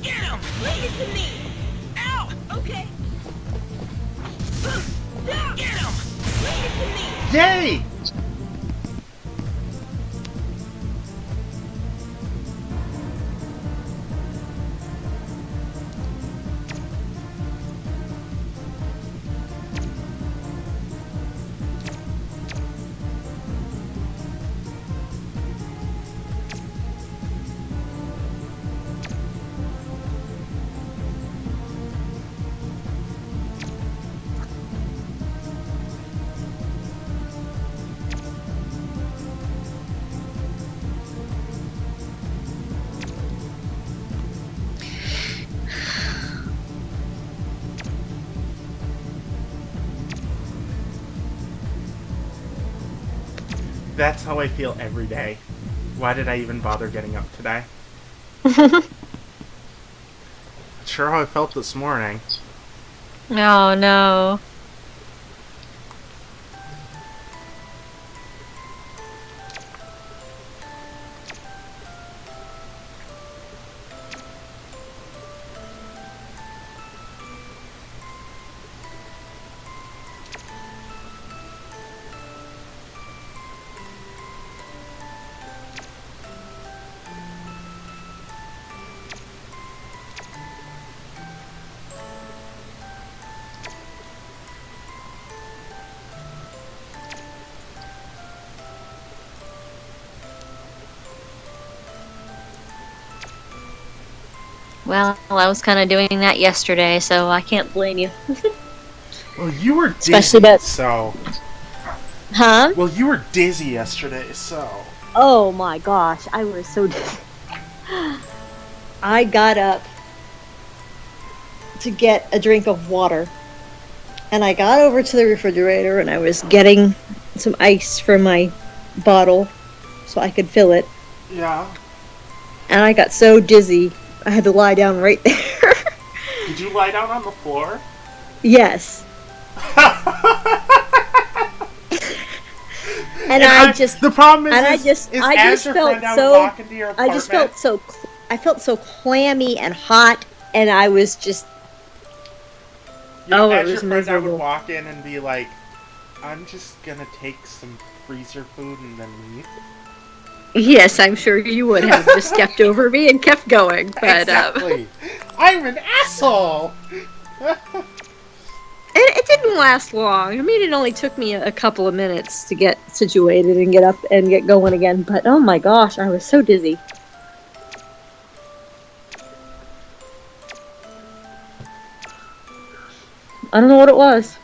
Get him! Leave it to me! Ow! Okay. Get him! Leave it to me! Yay! That's how I feel every day. Why did I even bother getting up today? Sure how I felt this morning. Oh no. Well, I was kind of doing that yesterday, so I can't blame you. Well, you were dizzy, Especially that- so... Huh? Well, you were dizzy yesterday, so... Oh my gosh, I was so dizzy. I got up to get a drink of water, and I got over to the refrigerator and I was getting some ice from my bottle so I could fill it, Yeah. and I got so dizzy I had to lie down right there. Did you lie down on the floor? Yes. And I just the problem is, and I is just as your felt friend out so walk into your I apartment, just felt so I felt so clammy and hot, and I was just you know, oh, it as your was friend out would miserable. walk in and be like, "I'm just gonna take some freezer food and then leave." Yes, I'm sure you would have just stepped over me and kept going, but Exactly. I'm an asshole. it didn't last long. I mean, it only took me a couple of minutes to get situated and get up and get going again, but oh my gosh, I was so dizzy. I don't know what it was.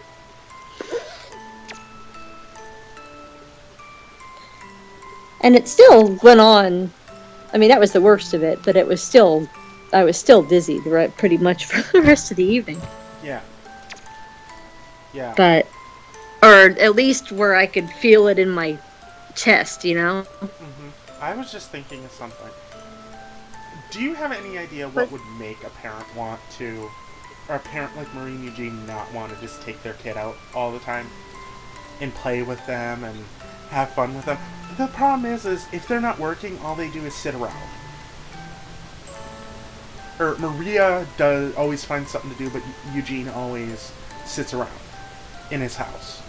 And it still went on. I mean, that was the worst of it, but I was still dizzy pretty much for the rest of the evening. Yeah. Yeah. But, or at least where I could feel it in my chest, you know? I was just thinking of something. Do you have any idea what would make a parent want to, or a parent like Marie and Eugene not want to just take their kid out all the time and play with them and have fun with them? The problem is if they're not working, all they do is sit around. Or Maria does always find something to do, but Eugene always sits around in his house.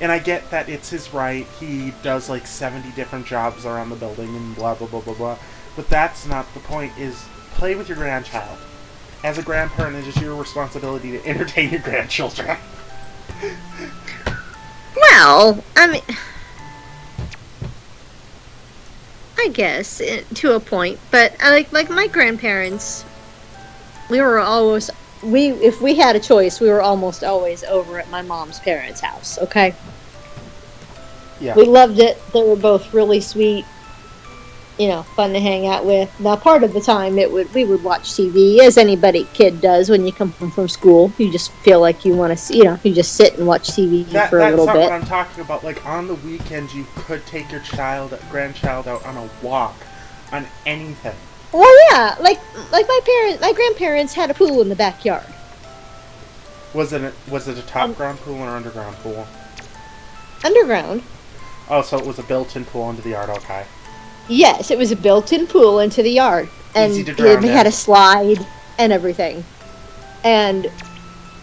And I get that it's his right. He does like 70 different jobs around the building and blah, blah, blah, blah, blah. But that's not the point, is play with your grandchild. As a grandparent, it is your responsibility to entertain your grandchildren. Well, I mean, I guess to a point, but like my grandparents, if we had a choice, we were almost always over at my mom's parents' house. Okay. Yeah. We loved it. They were both really sweet, fun to hang out with. Now, part of the time, we would watch TV, as kid does when you come home from school. You just feel like you want to see, you just sit and watch TV for a That's little not bit. what I'm talking about. Like, on the weekends, you could take your grandchild out on a walk, on anything. Well, yeah, like my grandparents had a pool in the backyard. Was it a top ground pool or underground pool? Underground. Oh, so it was a built-in pool into the yard. Okay. Yes, it was a built-in pool into the yard, and Easy to drown they in. had a slide and everything. And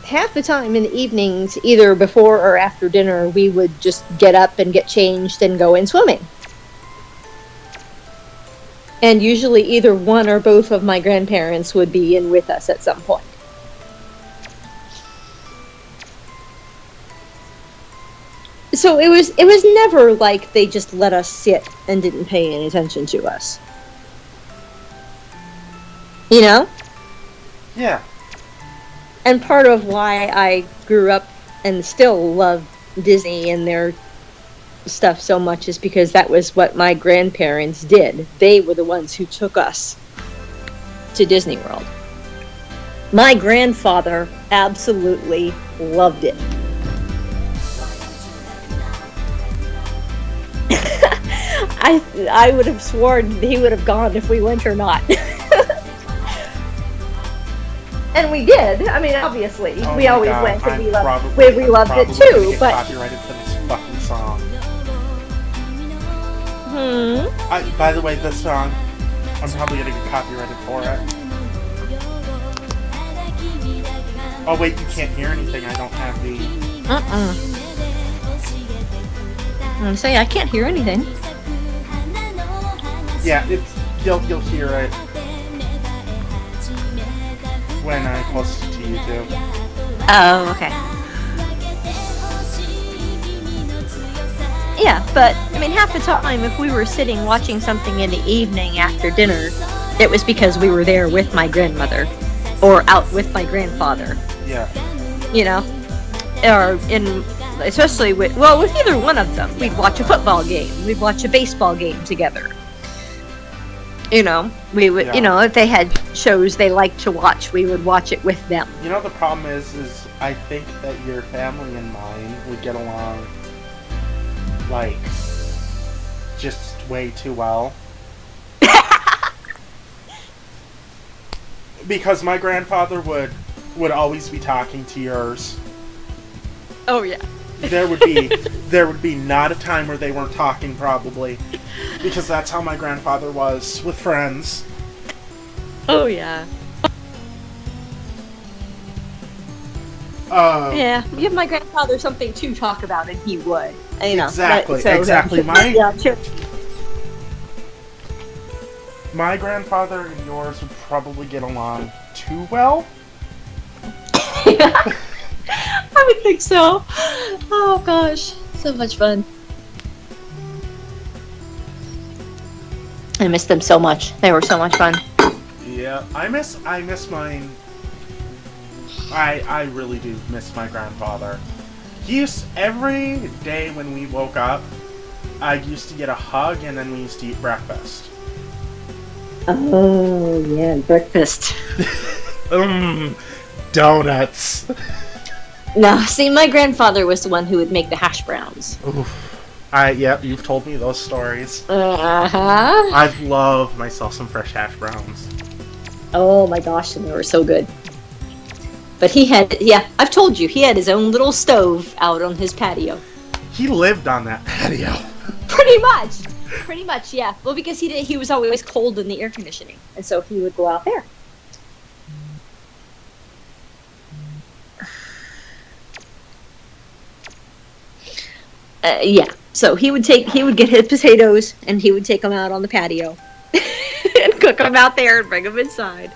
half the time in the evenings, either before or after dinner, we would just get up and get changed and go in swimming. And usually either one or both of my grandparents would be in with us at some point. So it was never like they just let us sit and didn't pay any attention to us. You know? Yeah. And part of why I grew up and still love Disney and their stuff so much is because that was what my grandparents did. They were the ones who took us to Disney World. My grandfather absolutely loved it. I would have sworn he would have gone if we went or not. And we did. I mean, obviously, we always went, and we loved it too. But copyrighted for this fucking song. Hmm. By the way, this song, I'm probably gonna get copyrighted for it. Oh wait, you can't hear anything. I don't have the. I'm saying I can't hear anything. Yeah, you'll hear it when I post it to YouTube. Oh, okay. Yeah, but I mean, half the time, if we were sitting watching something in the evening after dinner, it was because we were there with my grandmother, or out with my grandfather. Yeah. You know, or especially with either one of them. We'd watch a football game. We'd watch a baseball game together. You know, we would. Yeah. You know, if they had shows they liked to watch, we would watch it with them. You know, the problem is I think that your family and mine would get along, like, just way too well. Because my grandfather would always be talking to yours. Oh yeah. There would be not a time where they weren't talking, probably, because that's how my grandfather was with friends. Oh yeah. Yeah, give my grandfather something to talk about, and he would. You know, Exactly. My grandfather and yours would probably get along too well. I would think so. Oh gosh, so much fun. I miss them so much. They were so much fun. Yeah, I miss mine. I really do miss my grandfather. Every day when we woke up, I used to get a hug, and then we used to eat breakfast. Oh yeah, breakfast. Donuts. No, see, my grandfather was the one who would make the hash browns. Oof. Yep, you've told me those stories. Uh-huh. I love myself some fresh hash browns. Oh my gosh, and they were so good. But I've told you, he had his own little stove out on his patio. He lived on that patio. Pretty much, yeah. Well, because he was always cold in the air conditioning, and so he would go out there. Yeah. So he would get his potatoes, and he would take them out on the patio, and cook them out there and bring them inside.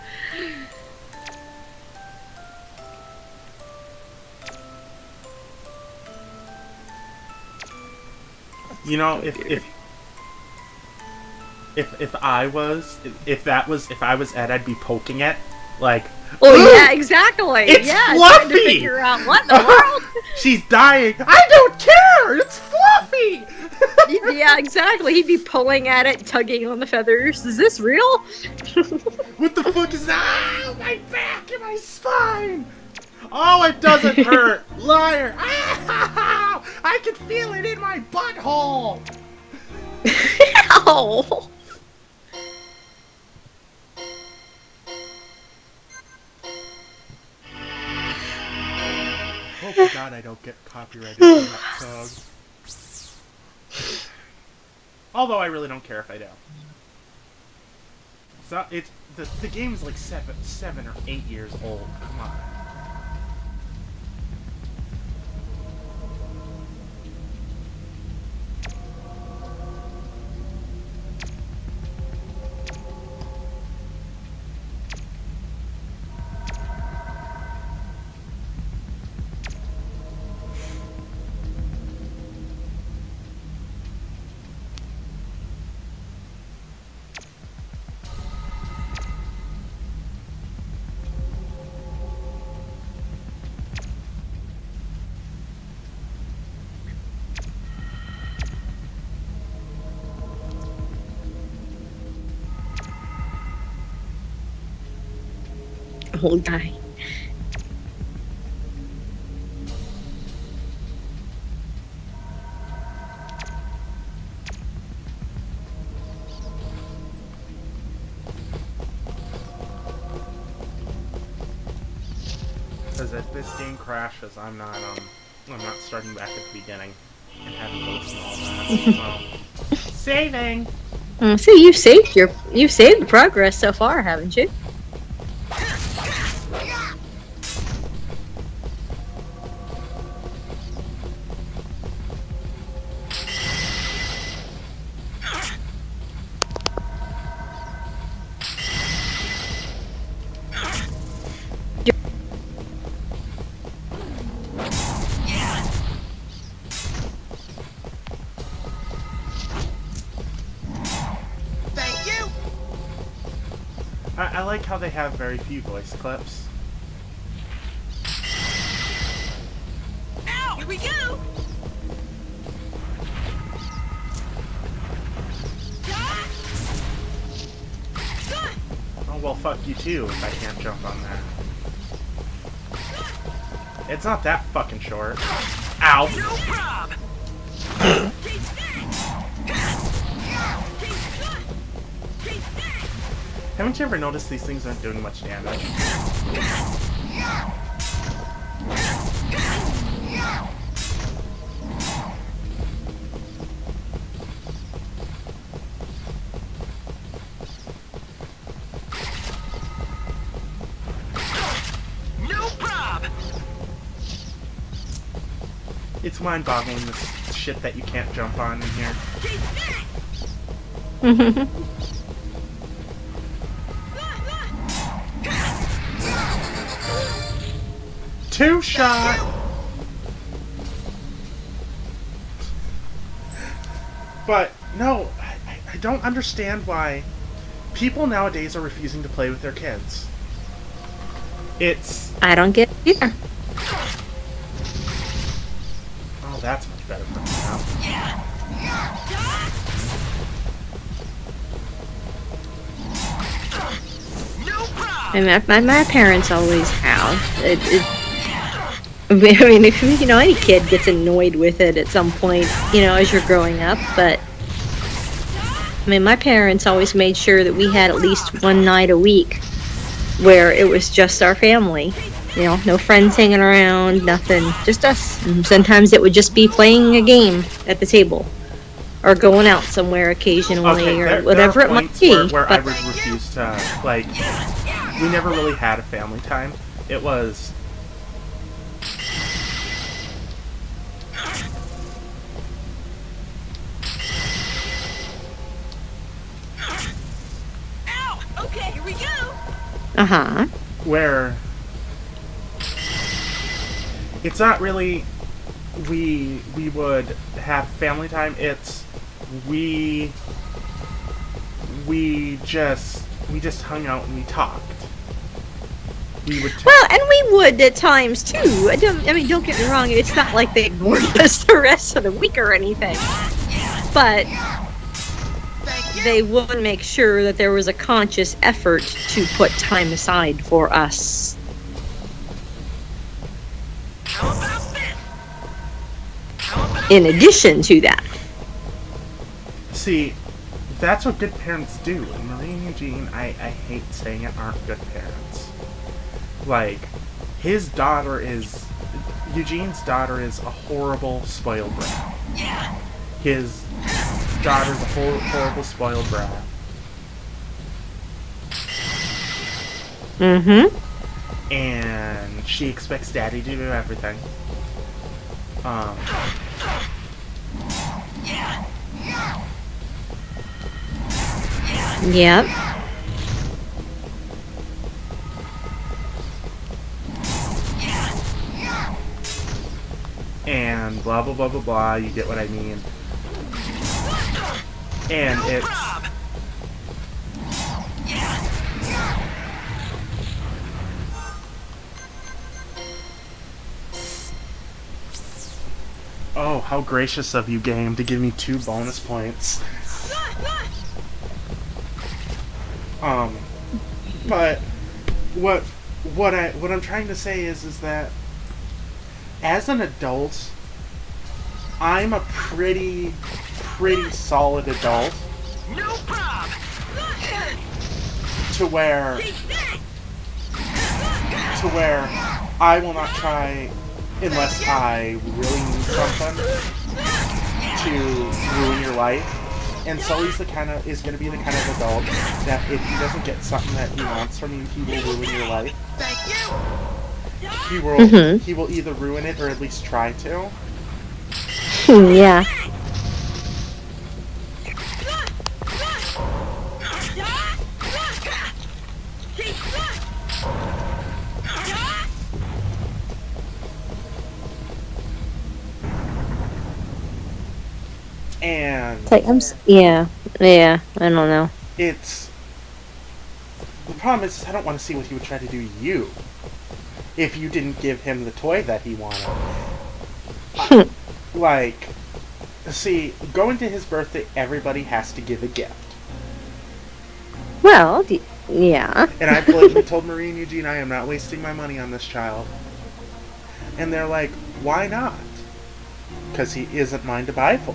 You know, if I was Ed, I'd be poking it, like, Oh Ooh, yeah, exactly. it's yeah, fluffy! trying to figure out what in the world. She's dying. I don't care. It's fluffy. Yeah, exactly. He'd be pulling at it, tugging on the feathers. Is this real? What the fuck is that? Ow, my back and my spine. Oh, it doesn't hurt. Liar. Ow, I can feel it in my butthole. Ow. Hope to God I don't get copyrighted for that song. Although I really don't care if I do. So it's the game is like 7 or 8 years old. Come on. Whole die. Because if this game crashes, I'm not starting back at the beginning and having to listen to all that. So, saving. See, you've saved the progress so far, haven't you? Thank you. I like how they have very few voice clips. Ow! Here we go. Oh well, fuck you too if I can't jump on that. It's not that fucking short. Ow! No prob. Haven't you ever noticed these things aren't doing much damage? No prob. It's mind-boggling this shit that you can't jump on in here. Two shot! But, no, I don't understand why people nowadays are refusing to play with their kids. It's... I don't get it either. Oh, that's much better for me now. No prob. And my parents always have. I mean, if any kid gets annoyed with it at some point, as you're growing up, but I mean, my parents always made sure that we had at least one night a week where it was just our family. No friends hanging around, nothing, just us. And sometimes it would just be playing a game at the table, or going out somewhere occasionally, Okay, or there whatever are it might points be. where I but- would refuse to, like, we never really had a family time. It was... Ow! Okay, here we go. Uh-huh. where it's not really we would have family time. It's we just hung out and we talked. we would. Well, and we would at times too. Don't get me wrong. It's not like they ignored us the rest of the week or anything, but they would make sure that there was a conscious effort to put time aside for us. In addition to that. See, that's what good parents do. And Marie and Eugene, I hate saying it, aren't good parents. Like, Eugene's daughter is a horrible spoiled brat. His daughter's a horrible spoiled brat. Mm-hmm. And she expects daddy to do everything. Yep. And blah blah blah blah blah, you get what I mean. And it's oh, how gracious of you, game, to give me 2 bonus points. But what I'm trying to say is that as an adult, I'm a pretty solid adult. No problem. To where I will not try unless I really need something to ruin your life. And Sully's is going to be the kind of adult that if he doesn't get something that he wants from you, he will ruin your life. Thank you. He will either ruin it or at least try to. Yeah. And It's like, yeah, I don't know. it's the problem is I don't want to see what he would try to do to you if you didn't give him the toy that he wanted. Like, see, going to his birthday, everybody has to give a gift. Well, yeah. And I blatantly told Marie and Eugene I am not wasting my money on this child. And they're like, why not? Because he isn't mine to buy for.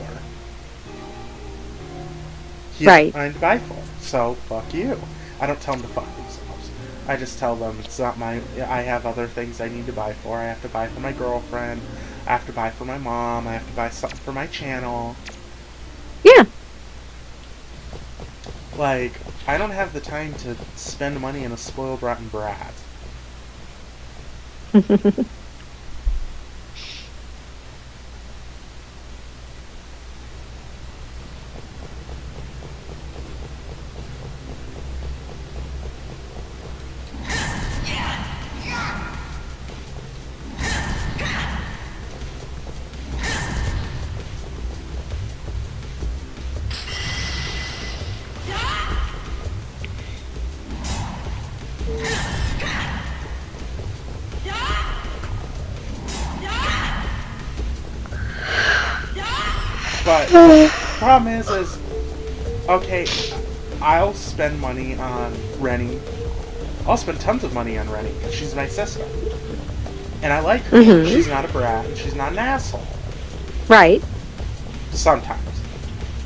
He isn't mine to buy for. So, fuck you. I don't tell them to fuck themselves. I just tell them it's not my... I have other things I need to buy for. I have to buy for my girlfriend. I have to buy for my mom. I have to buy something for my channel. Yeah. Like, I don't have the time to spend money on a spoiled rotten brat. But the problem is, okay, I'll spend money on Rennie. I'll spend tons of money on Rennie because she's my sister. And I like her. Mm-hmm. She's not a brat and she's not an asshole. Right. Sometimes.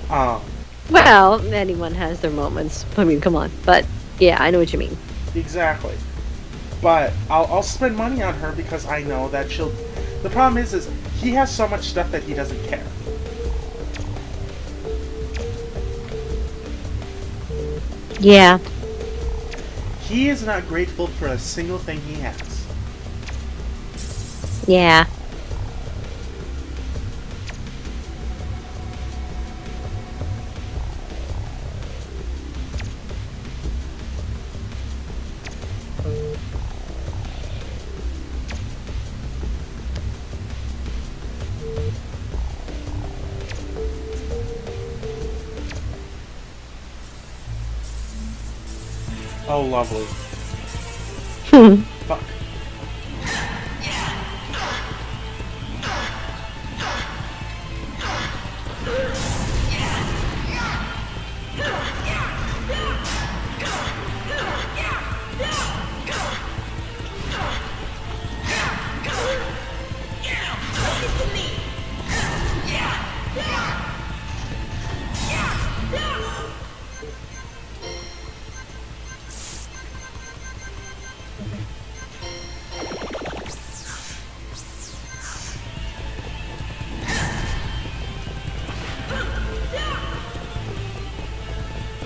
Well, anyone has their moments. I mean, come on. But, yeah, I know what you mean. Exactly. But I'll spend money on her because I know that she'll... The problem is he has so much stuff that he doesn't care. Yeah. He is not grateful for a single thing he has. Yeah. Oh, lovely. Fuck.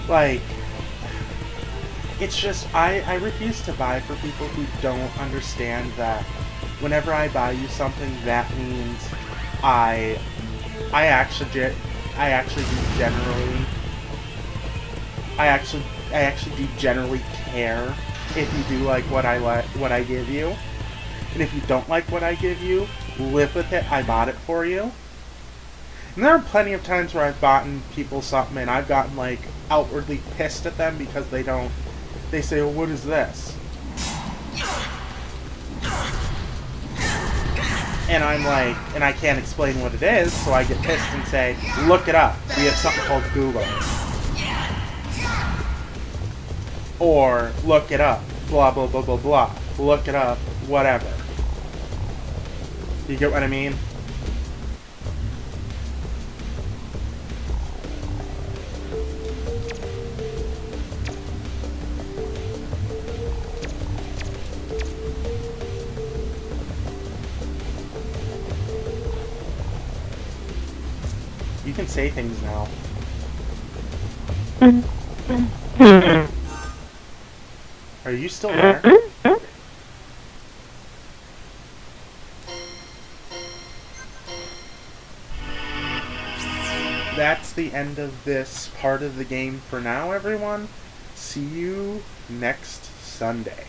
Like, it's just, I refuse to buy for people who don't understand that whenever I buy you something, that means I actually do generally, I actually do generally care if you do like what I give you. And if you don't like what I give you, live with it, I bought it for you. And there are plenty of times where I've bought people something and I've gotten like outwardly pissed at them because they say, well, what is this? And I'm like, and I can't explain what it is, so I get pissed and say, look it up. We have something called Google. Or, look it up. Blah, blah, blah, blah, blah. Look it up. Whatever. You get what I mean? You can say things now. Are you still there? That's the end of this part of the game for now, everyone. See you next Sunday.